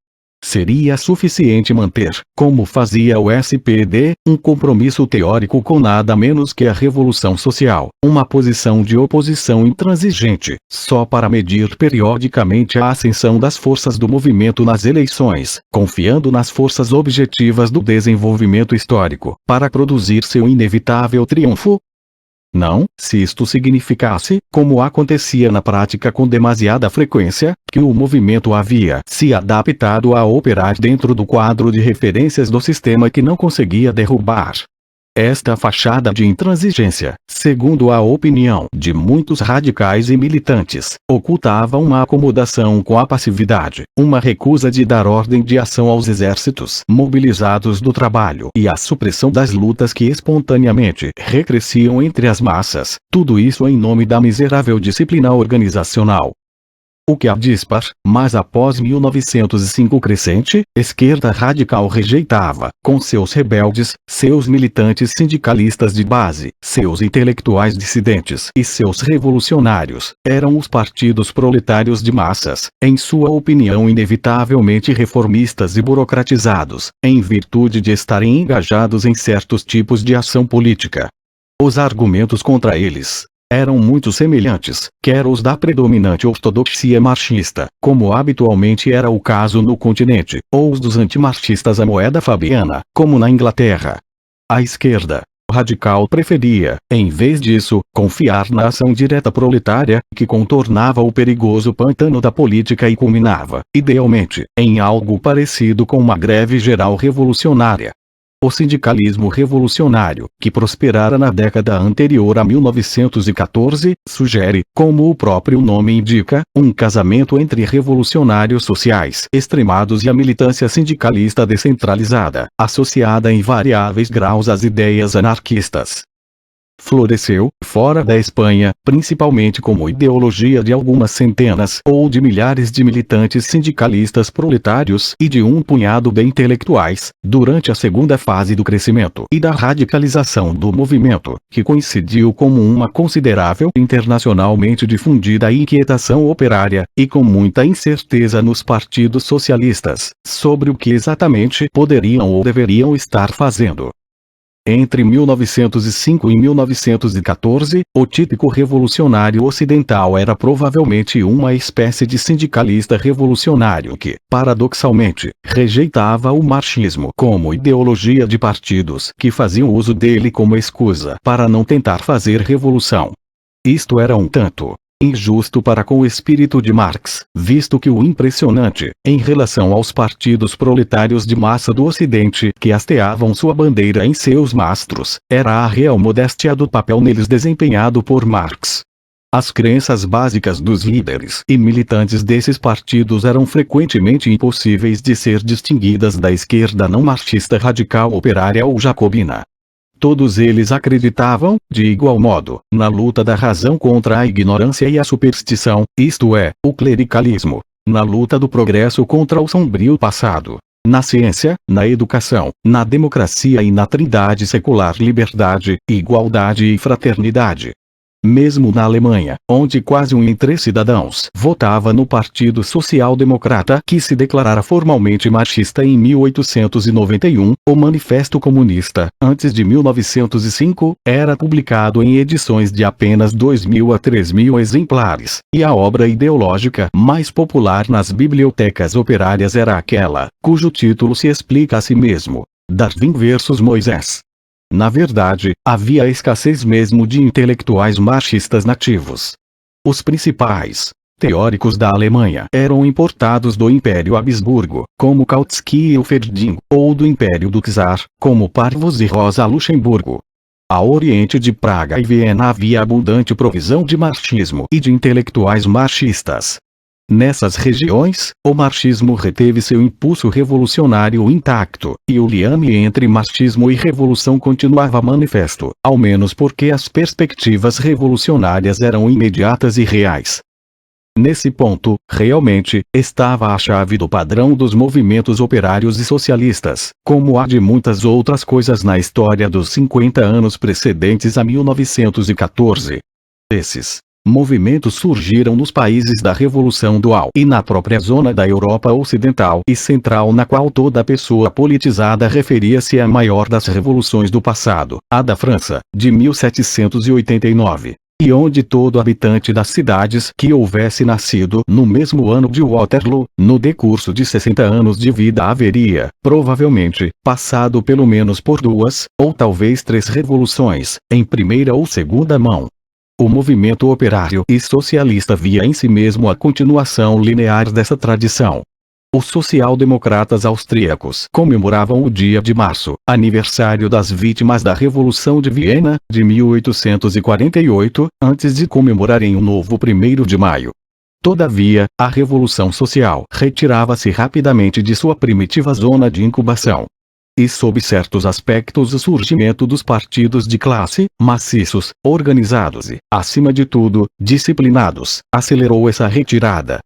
Seria suficiente manter, como fazia o SPD, um compromisso teórico com nada menos que a revolução social, uma posição de oposição intransigente, só para medir periodicamente a ascensão das forças do movimento nas eleições, confiando nas forças objetivas do desenvolvimento histórico, para produzir seu inevitável triunfo? Não, se isto significasse, como acontecia na prática com demasiada frequência, que o movimento havia se adaptado a operar dentro do quadro de referências do sistema que não conseguia derrubar. Esta fachada de intransigência, segundo a opinião de muitos radicais e militantes, ocultava uma acomodação com a passividade, uma recusa de dar ordem de ação aos exércitos mobilizados do trabalho e a supressão das lutas que espontaneamente recresciam entre as massas, tudo isso em nome da miserável disciplina organizacional. O que a dispar, mas após 1905 crescente, esquerda radical rejeitava, com seus rebeldes, seus militantes sindicalistas de base, seus intelectuais dissidentes e seus revolucionários, eram os partidos proletários de massas, em sua opinião inevitavelmente reformistas e burocratizados, em virtude de estarem engajados em certos tipos de ação política. Os argumentos contra eles eram muito semelhantes, quer os da predominante ortodoxia marxista, como habitualmente era o caso no continente, ou os dos antimarxistas à moeda fabiana, como na Inglaterra. A esquerda radical preferia, em vez disso, confiar na ação direta proletária, que contornava o perigoso pântano da política e culminava, idealmente, em algo parecido com uma greve geral revolucionária. O sindicalismo revolucionário, que prosperara na década anterior a 1914, sugere, como o próprio nome indica, um casamento entre revolucionários sociais extremados e a militância sindicalista descentralizada, associada em variáveis graus às ideias anarquistas. Floresceu, fora da Espanha, principalmente como ideologia de algumas centenas ou de milhares de militantes sindicalistas proletários e de um punhado de intelectuais, durante a segunda fase do crescimento e da radicalização do movimento, que coincidiu como uma considerável internacionalmente difundida inquietação operária, e com muita incerteza nos partidos socialistas, sobre o que exatamente poderiam ou deveriam estar fazendo. Entre 1905 e 1914, o típico revolucionário ocidental era provavelmente uma espécie de sindicalista revolucionário que, paradoxalmente, rejeitava o marxismo como ideologia de partidos que faziam uso dele como escusa para não tentar fazer revolução. Isto era um tanto injusto para com o espírito de Marx, visto que o impressionante, em relação aos partidos proletários de massa do Ocidente que hasteavam sua bandeira em seus mastros, era a real modéstia do papel neles desempenhado por Marx. As crenças básicas dos líderes e militantes desses partidos eram frequentemente impossíveis de ser distinguidas da esquerda não marxista radical operária ou jacobina. Todos eles acreditavam, de igual modo, na luta da razão contra a ignorância e a superstição, isto é, o clericalismo, na luta do progresso contra o sombrio passado, na ciência, na educação, na democracia e na trindade secular liberdade, igualdade e fraternidade. Mesmo na Alemanha, onde quase um em 3 cidadãos votava no Partido Social Democrata que se declarara formalmente marxista em 1891, o Manifesto Comunista, antes de 1905, era publicado em edições de apenas 2.000 a 3.000 exemplares, e a obra ideológica mais popular nas bibliotecas operárias era aquela, cujo título se explica a si mesmo: Darwin versus Moisés. Na verdade, havia escassez mesmo de intelectuais marxistas nativos. Os principais teóricos da Alemanha eram importados do Império Habsburgo, como Kautsky e Ferdinand, ou do Império do Czar, como Parvus e Rosa Luxemburgo. Ao oriente de Praga e Viena havia abundante provisão de marxismo e de intelectuais marxistas. Nessas regiões, o marxismo reteve seu impulso revolucionário intacto, e o liame entre marxismo e revolução continuava manifesto, ao menos porque as perspectivas revolucionárias eram imediatas e reais. Nesse ponto, realmente, estava a chave do padrão dos movimentos operários e socialistas, como há de muitas outras coisas na história dos 50 anos precedentes a 1914. Esses movimentos surgiram nos países da Revolução Dual e na própria zona da Europa Ocidental e Central, na qual toda pessoa politizada referia-se à maior das revoluções do passado, a da França, de 1789. E onde todo habitante das cidades que houvesse nascido no mesmo ano de Waterloo, no decurso de 60 anos de vida haveria, provavelmente, passado pelo menos por 2, ou talvez 3 revoluções, em primeira ou segunda mão. O movimento operário e socialista via em si mesmo a continuação linear dessa tradição. Os social-democratas austríacos comemoravam o dia de março, aniversário das vítimas da Revolução de Viena, de 1848, antes de comemorarem o novo 1º de maio. Todavia, a Revolução Social retirava-se rapidamente de sua primitiva zona de incubação. E sob certos aspectos o surgimento dos partidos de classe, maciços, organizados e, acima de tudo, disciplinados, acelerou essa retirada.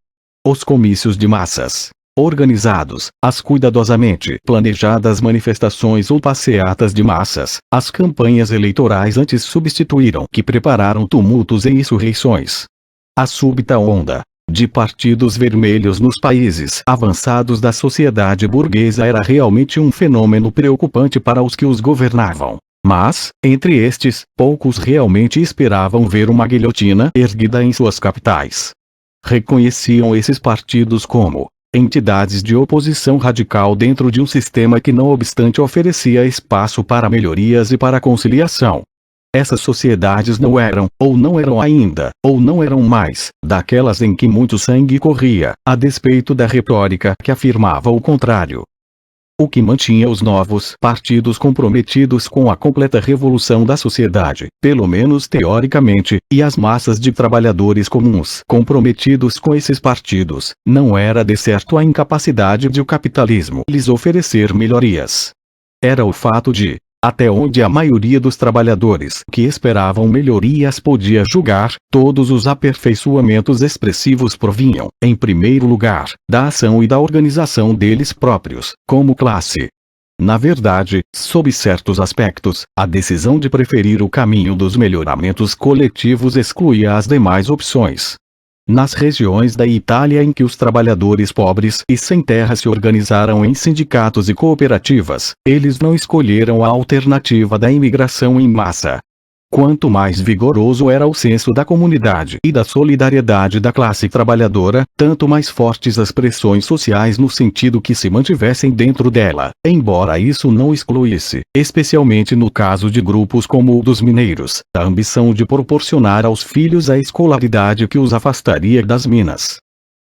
Os comícios de massas, organizados, as cuidadosamente planejadas manifestações ou passeatas de massas, as campanhas eleitorais antes substituíram que prepararam tumultos e insurreições. A súbita onda de partidos vermelhos nos países avançados da sociedade burguesa era realmente um fenômeno preocupante para os que os governavam. Mas, entre estes, poucos realmente esperavam ver uma guilhotina erguida em suas capitais. Reconheciam esses partidos como entidades de oposição radical dentro de um sistema que não obstante oferecia espaço para melhorias e para conciliação. Essas sociedades não eram, ou não eram ainda, ou não eram mais, daquelas em que muito sangue corria, a despeito da retórica que afirmava o contrário. O que mantinha os novos partidos comprometidos com a completa revolução da sociedade, pelo menos teoricamente, e as massas de trabalhadores comuns comprometidos com esses partidos, não era de certo a incapacidade de o capitalismo lhes oferecer melhorias. Era o fato de, até onde a maioria dos trabalhadores que esperavam melhorias podia julgar, todos os aperfeiçoamentos expressivos provinham, em primeiro lugar, da ação e da organização deles próprios, como classe. Na verdade, sob certos aspectos, a decisão de preferir o caminho dos melhoramentos coletivos excluía as demais opções. Nas regiões da Itália em que os trabalhadores pobres e sem terra se organizaram em sindicatos e cooperativas, eles não escolheram a alternativa da imigração em massa. Quanto mais vigoroso era o senso da comunidade e da solidariedade da classe trabalhadora, tanto mais fortes as pressões sociais no sentido que se mantivessem dentro dela, embora isso não excluísse, especialmente no caso de grupos como o dos mineiros, a ambição de proporcionar aos filhos a escolaridade que os afastaria das minas.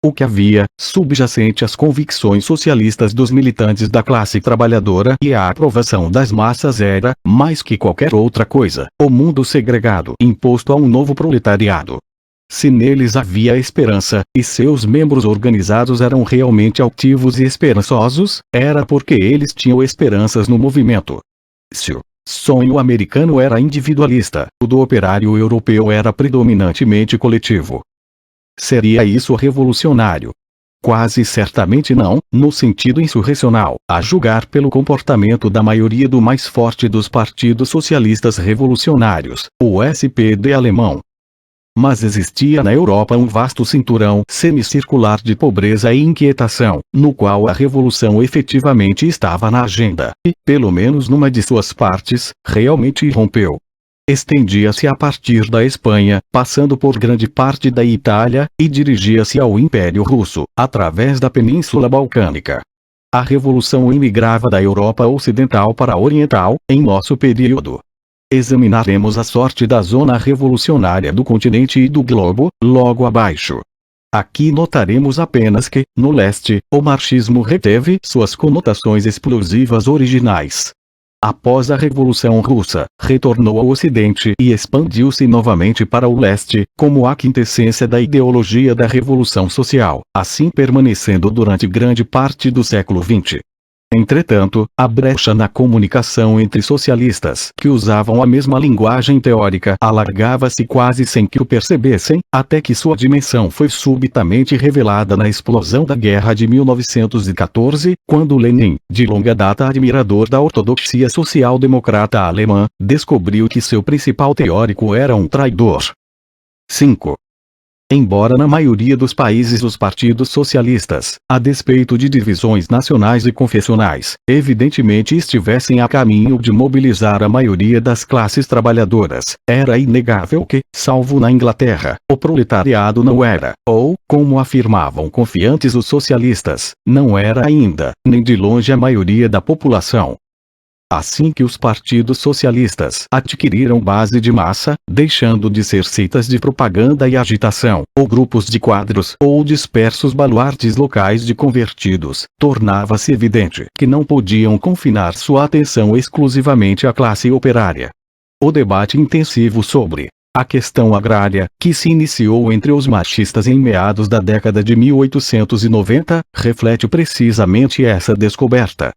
O que havia, subjacente às convicções socialistas dos militantes da classe trabalhadora e à aprovação das massas era, mais que qualquer outra coisa, o mundo segregado imposto a um novo proletariado. Se neles havia esperança, e seus membros organizados eram realmente altivos e esperançosos, era porque eles tinham esperanças no movimento. Se o sonho americano era individualista, o do operário europeu era predominantemente coletivo. Seria isso revolucionário? Quase certamente não, no sentido insurrecional, a julgar pelo comportamento da maioria do mais forte dos partidos socialistas revolucionários, o SPD alemão. Mas existia na Europa um vasto cinturão semicircular de pobreza e inquietação, no qual a revolução efetivamente estava na agenda, e, pelo menos numa de suas partes, realmente irrompeu. Estendia-se a partir da Espanha, passando por grande parte da Itália, e dirigia-se ao Império Russo, através da Península Balcânica. A revolução imigrava da Europa Ocidental para a Oriental, em nosso período. Examinaremos a sorte da zona revolucionária do continente e do globo, logo abaixo. Aqui notaremos apenas que, no leste, o marxismo reteve suas conotações explosivas originais. Após a Revolução Russa, retornou ao Ocidente e expandiu-se novamente para o leste, como a quintessência da ideologia da Revolução Social, assim permanecendo durante grande parte do século XX. Entretanto, a brecha na comunicação entre socialistas que usavam a mesma linguagem teórica alargava-se quase sem que o percebessem, até que sua dimensão foi subitamente revelada na explosão da Guerra de 1914, quando Lenin, de longa data admirador da ortodoxia social-democrata alemã, descobriu que seu principal teórico era um traidor. 5. Embora na maioria dos países os partidos socialistas, a despeito de divisões nacionais e confessionais, evidentemente estivessem a caminho de mobilizar a maioria das classes trabalhadoras, era inegável que, salvo na Inglaterra, o proletariado não era, ou, como afirmavam confiantes os socialistas, não era ainda, nem de longe a maioria da população. Assim que os partidos socialistas adquiriram base de massa, deixando de ser seitas de propaganda e agitação, ou grupos de quadros ou dispersos baluartes locais de convertidos, tornava-se evidente que não podiam confinar sua atenção exclusivamente à classe operária. O debate intensivo sobre a questão agrária, que se iniciou entre os marxistas em meados da década de 1890, reflete precisamente essa descoberta.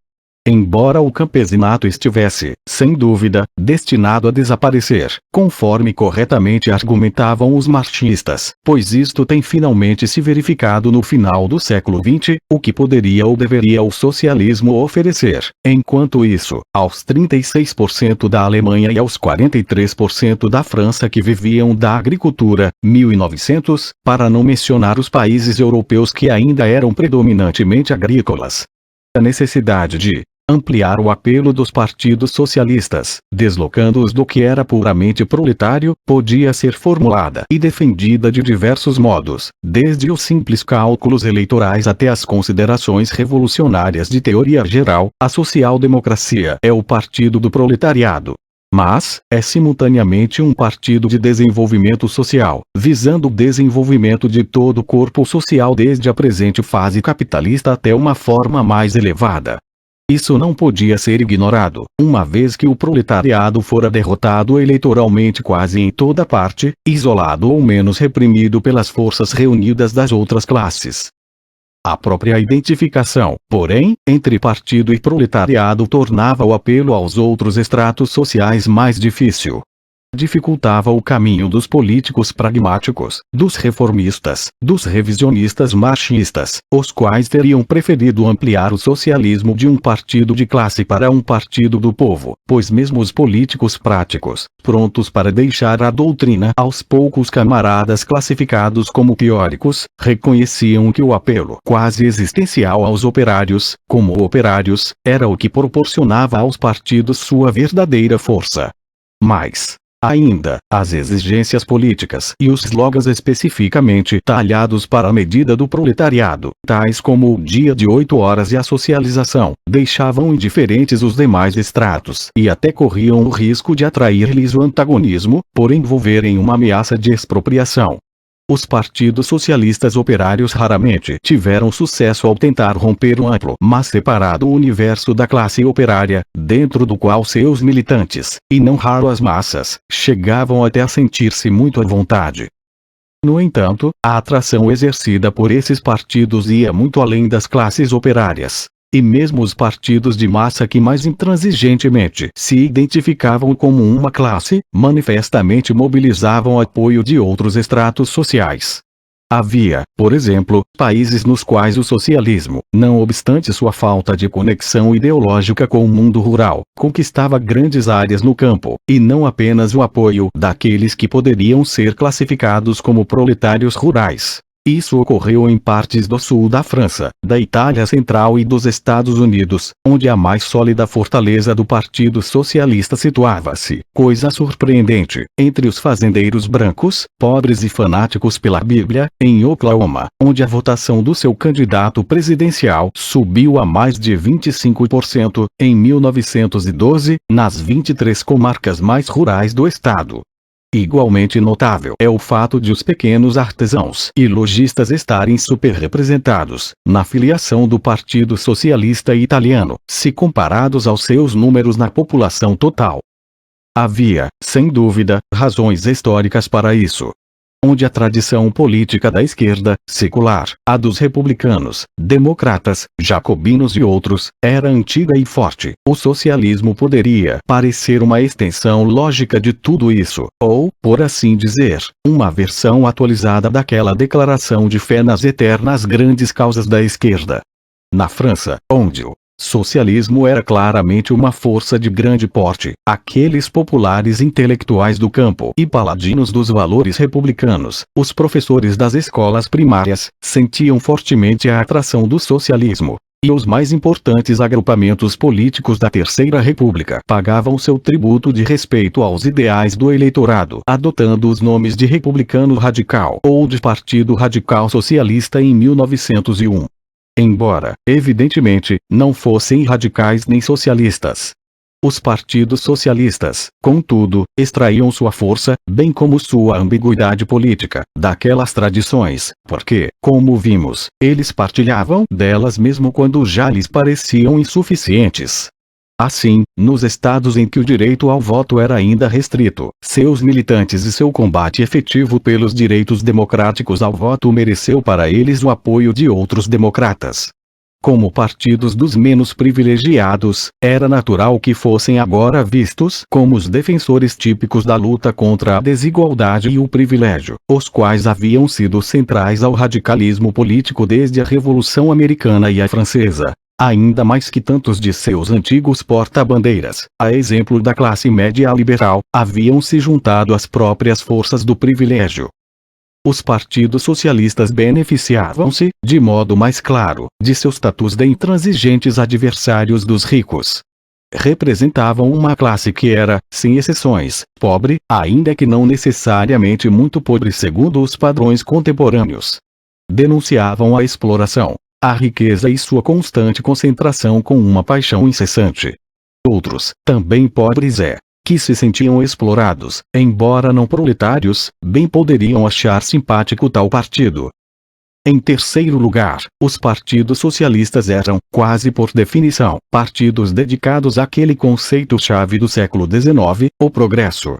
Embora o campesinato estivesse, sem dúvida, destinado a desaparecer, conforme corretamente argumentavam os marxistas, pois isto tem finalmente se verificado no final do século XX, o que poderia ou deveria o socialismo oferecer. Enquanto isso, aos 36% da Alemanha e aos 43% da França que viviam da agricultura, 1900, para não mencionar os países europeus que ainda eram predominantemente agrícolas. A necessidade de ampliar o apelo dos partidos socialistas, deslocando-os do que era puramente proletário, podia ser formulada e defendida de diversos modos, desde os simples cálculos eleitorais até as considerações revolucionárias de teoria geral. A social-democracia é o partido do proletariado. Mas, é simultaneamente um partido de desenvolvimento social, visando o desenvolvimento de todo o corpo social desde a presente fase capitalista até uma forma mais elevada. Isso não podia ser ignorado, uma vez que o proletariado fora derrotado eleitoralmente quase em toda parte, isolado ou menos reprimido pelas forças reunidas das outras classes. A própria identificação, porém, entre partido e proletariado tornava o apelo aos outros estratos sociais mais difícil. dificultava o caminho dos políticos pragmáticos, dos reformistas, dos revisionistas marxistas, os quais teriam preferido ampliar o socialismo de um partido de classe para um partido do povo, pois mesmo os políticos práticos, prontos para deixar a doutrina aos poucos camaradas classificados como teóricos, reconheciam que o apelo quase existencial aos operários, como operários, era o que proporcionava aos partidos sua verdadeira força. Mais ainda, as exigências políticas e os slogans especificamente talhados para a medida do proletariado, tais como o dia de 8 horas e a socialização, deixavam indiferentes os demais estratos e até corriam o risco de atrair-lhes o antagonismo, por envolverem uma ameaça de expropriação. Os partidos socialistas operários raramente tiveram sucesso ao tentar romper um amplo, mas separado universo da classe operária, dentro do qual seus militantes, e não raro as massas, chegavam até a sentir-se muito à vontade. No entanto, a atração exercida por esses partidos ia muito além das classes operárias. E mesmo os partidos de massa que mais intransigentemente se identificavam como uma classe, manifestamente mobilizavam apoio de outros estratos sociais. Havia, por exemplo, países nos quais o socialismo, não obstante sua falta de conexão ideológica com o mundo rural, conquistava grandes áreas no campo, e não apenas o apoio daqueles que poderiam ser classificados como proletários rurais. Isso ocorreu em partes do sul da França, da Itália Central e dos Estados Unidos, onde a mais sólida fortaleza do Partido Socialista situava-se, coisa surpreendente, entre os fazendeiros brancos, pobres e fanáticos pela Bíblia, em Oklahoma, onde a votação do seu candidato presidencial subiu a mais de 25% em 1912, nas 23 comarcas mais rurais do estado. Igualmente notável é o fato de os pequenos artesãos e lojistas estarem superrepresentados na filiação do Partido Socialista Italiano, se comparados aos seus números na população total. Havia, sem dúvida, razões históricas para isso. Onde a tradição política da esquerda, secular, a dos republicanos, democratas, jacobinos e outros, era antiga e forte, o socialismo poderia parecer uma extensão lógica de tudo isso, ou, por assim dizer, uma versão atualizada daquela declaração de fé nas eternas grandes causas da esquerda. Na França, onde o socialismo era claramente uma força de grande porte, aqueles populares intelectuais do campo e paladinos dos valores republicanos, os professores das escolas primárias, sentiam fortemente a atração do socialismo. E os mais importantes agrupamentos políticos da Terceira República pagavam seu tributo de respeito aos ideais do eleitorado, adotando os nomes de Republicano Radical ou de Partido Radical Socialista em 1901. Embora, evidentemente, não fossem radicais nem socialistas. Os partidos socialistas, contudo, extraíam sua força, bem como sua ambiguidade política, daquelas tradições, porque, como vimos, eles partilhavam delas mesmo quando já lhes pareciam insuficientes. Assim, nos estados em que o direito ao voto era ainda restrito, seus militantes e seu combate efetivo pelos direitos democráticos ao voto mereceu para eles o apoio de outros democratas. Como partidos dos menos privilegiados, era natural que fossem agora vistos como os defensores típicos da luta contra a desigualdade e o privilégio, os quais haviam sido centrais ao radicalismo político desde a Revolução Americana e a Francesa. Ainda mais que tantos de seus antigos porta-bandeiras, a exemplo da classe média liberal, haviam se juntado às próprias forças do privilégio. Os partidos socialistas beneficiavam-se, de modo mais claro, de seus status de intransigentes adversários dos ricos. Representavam uma classe que era, sem exceções, pobre, ainda que não necessariamente muito pobre segundo os padrões contemporâneos. Denunciavam a exploração, a riqueza e sua constante concentração com uma paixão incessante. Outros, também pobres que se sentiam explorados, embora não proletários, bem poderiam achar simpático tal partido. Em terceiro lugar, os partidos socialistas eram, quase por definição, partidos dedicados àquele conceito-chave do século XIX, o progresso.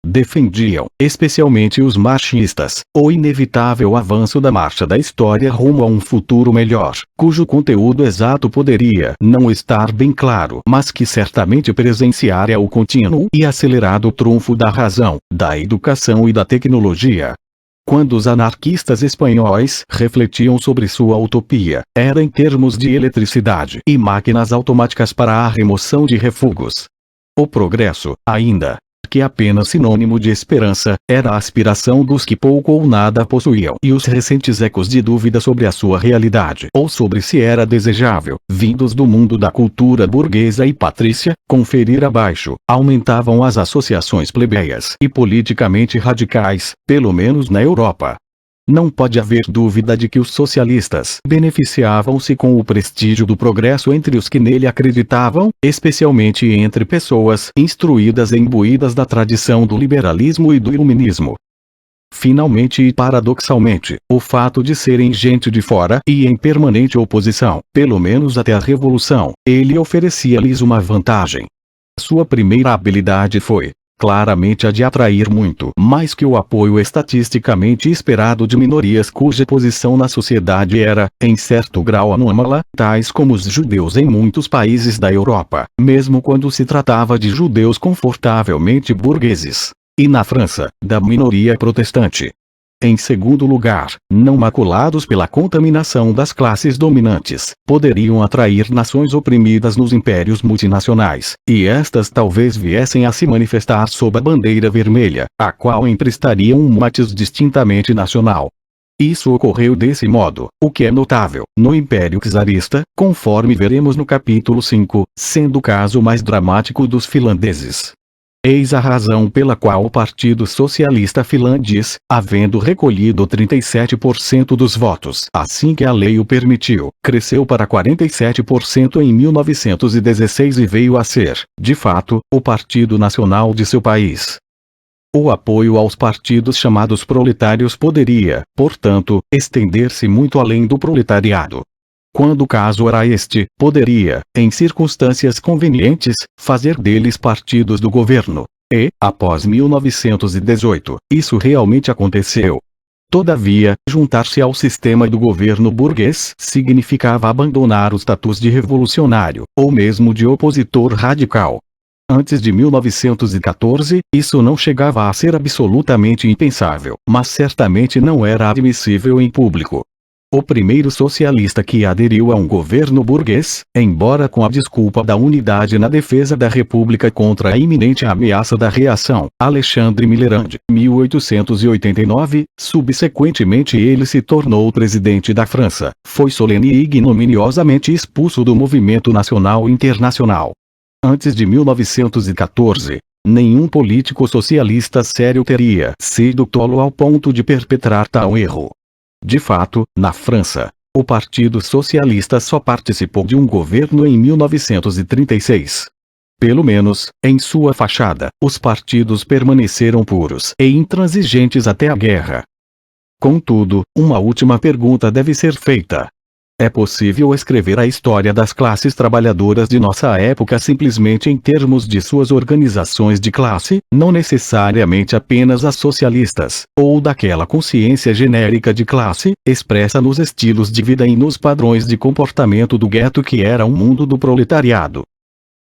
defendiam, especialmente os marxistas, o inevitável avanço da marcha da história rumo a um futuro melhor, cujo conteúdo exato poderia não estar bem claro, mas que certamente presenciaria o contínuo e acelerado trunfo da razão, da educação e da tecnologia. Quando os anarquistas espanhóis refletiam sobre sua utopia, era em termos de eletricidade e máquinas automáticas para a remoção de refugos. O progresso, ainda que apenas sinônimo de esperança, era a aspiração dos que pouco ou nada possuíam e os recentes ecos de dúvida sobre a sua realidade ou sobre se era desejável, vindos do mundo da cultura burguesa e patrícia, conferir abaixo, aumentavam as associações plebeias e politicamente radicais, pelo menos na Europa. Não pode haver dúvida de que os socialistas beneficiavam-se com o prestígio do progresso entre os que nele acreditavam, especialmente entre pessoas instruídas e imbuídas da tradição do liberalismo e do iluminismo. Finalmente e paradoxalmente, o fato de serem gente de fora e em permanente oposição, pelo menos até a Revolução, ele oferecia-lhes uma vantagem. Sua primeira habilidade foi, claramente, a de atrair muito mais que o apoio estatisticamente esperado de minorias cuja posição na sociedade era, em certo grau anômala, tais como os judeus em muitos países da Europa, mesmo quando se tratava de judeus confortavelmente burgueses. E na França, da minoria protestante. Em segundo lugar, não maculados pela contaminação das classes dominantes, poderiam atrair nações oprimidas nos impérios multinacionais, e estas talvez viessem a se manifestar sob a bandeira vermelha, a qual emprestariam um matiz distintamente nacional. Isso ocorreu desse modo, o que é notável, no Império Czarista, conforme veremos no capítulo 5, sendo o caso mais dramático dos finlandeses. Eis a razão pela qual o Partido Socialista Finlandês, havendo recolhido 37% dos votos assim que a lei o permitiu, cresceu para 47% em 1916 e veio a ser, de fato, o partido nacional de seu país. O apoio aos partidos chamados proletários poderia, portanto, estender-se muito além do proletariado. Quando o caso era este, poderia, em circunstâncias convenientes, fazer deles partidos do governo. E, após 1918, isso realmente aconteceu. Todavia, juntar-se ao sistema do governo burguês significava abandonar o status de revolucionário, ou mesmo de opositor radical. Antes de 1914, isso não chegava a ser absolutamente impensável, mas certamente não era admissível em público. O primeiro socialista que aderiu a um governo burguês, embora com a desculpa da unidade na defesa da República contra a iminente ameaça da reação, Alexandre Millerand, 1889, subsequentemente ele se tornou presidente da França, foi solene e ignominiosamente expulso do movimento nacional internacional. Antes de 1914, nenhum político socialista sério teria sido tolo ao ponto de perpetrar tal erro. De fato, na França, o Partido Socialista só participou de um governo em 1936. Pelo menos, em sua fachada, os partidos permaneceram puros e intransigentes até a guerra. Contudo, uma última pergunta deve ser feita. É possível escrever a história das classes trabalhadoras de nossa época simplesmente em termos de suas organizações de classe, não necessariamente apenas as socialistas, ou daquela consciência genérica de classe, expressa nos estilos de vida e nos padrões de comportamento do gueto que era o mundo do proletariado?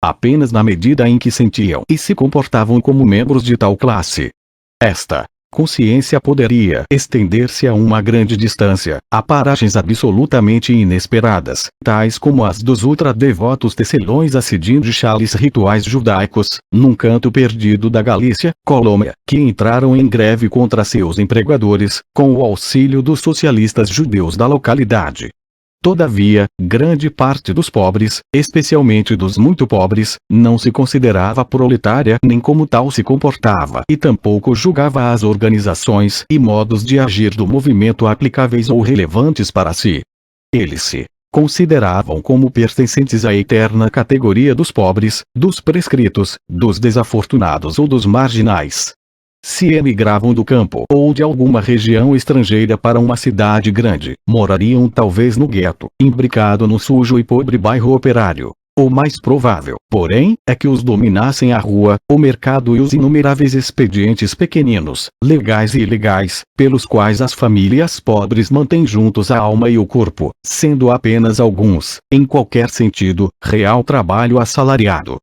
Apenas na medida em que sentiam e se comportavam como membros de tal classe. Esta consciência poderia estender-se a uma grande distância, a paragens absolutamente inesperadas, tais como as dos ultradevotos tecelões assidindo de chales rituais judaicos, num canto perdido da Galícia, Colômbia, que entraram em greve contra seus empregadores, com o auxílio dos socialistas judeus da localidade. Todavia, grande parte dos pobres, especialmente dos muito pobres, não se considerava proletária nem como tal se comportava e tampouco julgava as organizações e modos de agir do movimento aplicáveis ou relevantes para si. Eles se consideravam como pertencentes à eterna categoria dos pobres, dos prescritos, dos desafortunados ou dos marginais. Se emigravam do campo ou de alguma região estrangeira para uma cidade grande, morariam talvez no gueto, imbricado no sujo e pobre bairro operário. O mais provável, porém, é que os dominassem a rua, o mercado e os inumeráveis expedientes pequeninos, legais e ilegais, pelos quais as famílias pobres mantêm juntos a alma e o corpo, sendo apenas alguns, em qualquer sentido, real trabalho assalariado.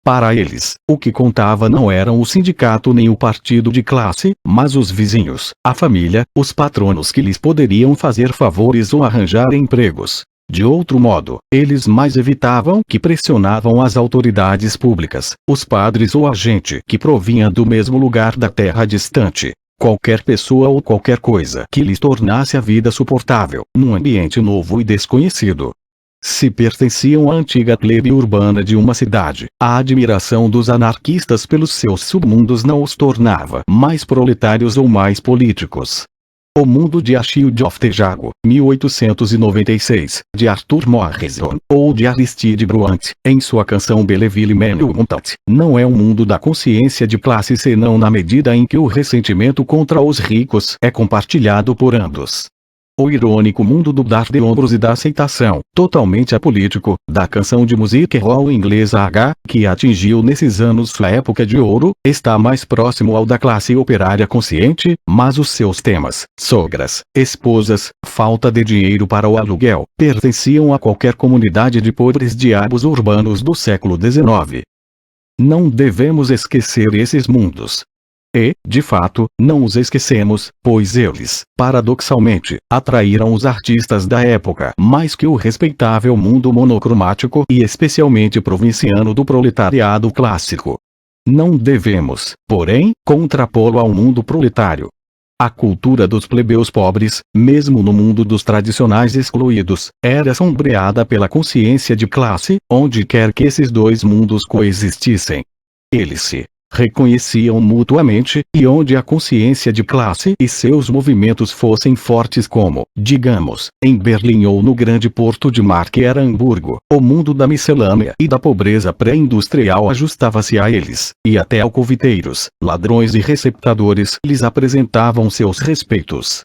Para eles, o que contava não eram o sindicato nem o partido de classe, mas os vizinhos, a família, os patronos que lhes poderiam fazer favores ou arranjar empregos. De outro modo, eles mais evitavam que pressionavam as autoridades públicas, os padres ou a gente que provinha do mesmo lugar da terra distante. Qualquer pessoa ou qualquer coisa que lhes tornasse a vida suportável, num ambiente novo e desconhecido. Se pertenciam à antiga plebe urbana de uma cidade, a admiração dos anarquistas pelos seus submundos não os tornava mais proletários ou mais políticos. O Mundo de Achille de Jago, 1896, de Arthur Morrison, ou de Aristide Bruant, em sua canção Belleville Montant, não é um mundo da consciência de classe senão na medida em que o ressentimento contra os ricos é compartilhado por ambos. O irônico mundo do dar de ombros e da aceitação, totalmente apolítico, da canção de music hall inglesa H, que atingiu nesses anos sua época de ouro, está mais próximo ao da classe operária consciente, mas os seus temas, sogras, esposas, falta de dinheiro para o aluguel, pertenciam a qualquer comunidade de pobres diabos urbanos do século XIX. Não devemos esquecer esses mundos. E, de fato, não os esquecemos, pois eles, paradoxalmente, atraíram os artistas da época mais que o respeitável mundo monocromático e especialmente provinciano do proletariado clássico. Não devemos, porém, contrapô-lo ao mundo proletário. A cultura dos plebeus pobres, mesmo no mundo dos tradicionais excluídos, era sombreada pela consciência de classe, onde quer que esses dois mundos coexistissem. Eles se reconheciam mutuamente, e onde a consciência de classe e seus movimentos fossem fortes como, digamos, em Berlim ou no grande porto de mar que era Hamburgo, o mundo da miscelânea e da pobreza pré-industrial ajustava-se a eles, e até alcoviteiros, ladrões e receptadores lhes apresentavam seus respeitos.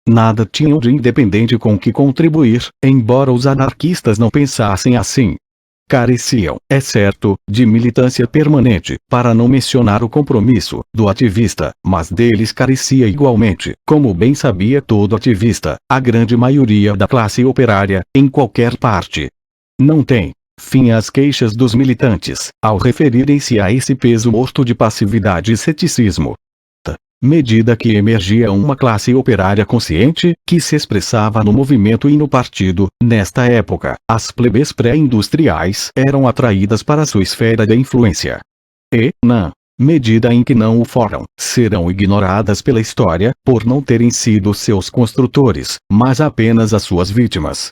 Nada tinham de independente com que contribuir, embora os anarquistas não pensassem assim. Careciam, é certo, de militância permanente, para não mencionar o compromisso do ativista, mas deles carecia igualmente, como bem sabia todo ativista, a grande maioria da classe operária, em qualquer parte. Não tem fim as queixas dos militantes, ao referirem-se a esse peso morto de passividade e ceticismo. Medida que emergia uma classe operária consciente, que se expressava no movimento e no partido, nesta época, as plebes pré-industriais eram atraídas para sua esfera de influência. E, na medida em que não o foram, serão ignoradas pela história, por não terem sido seus construtores, mas apenas as suas vítimas.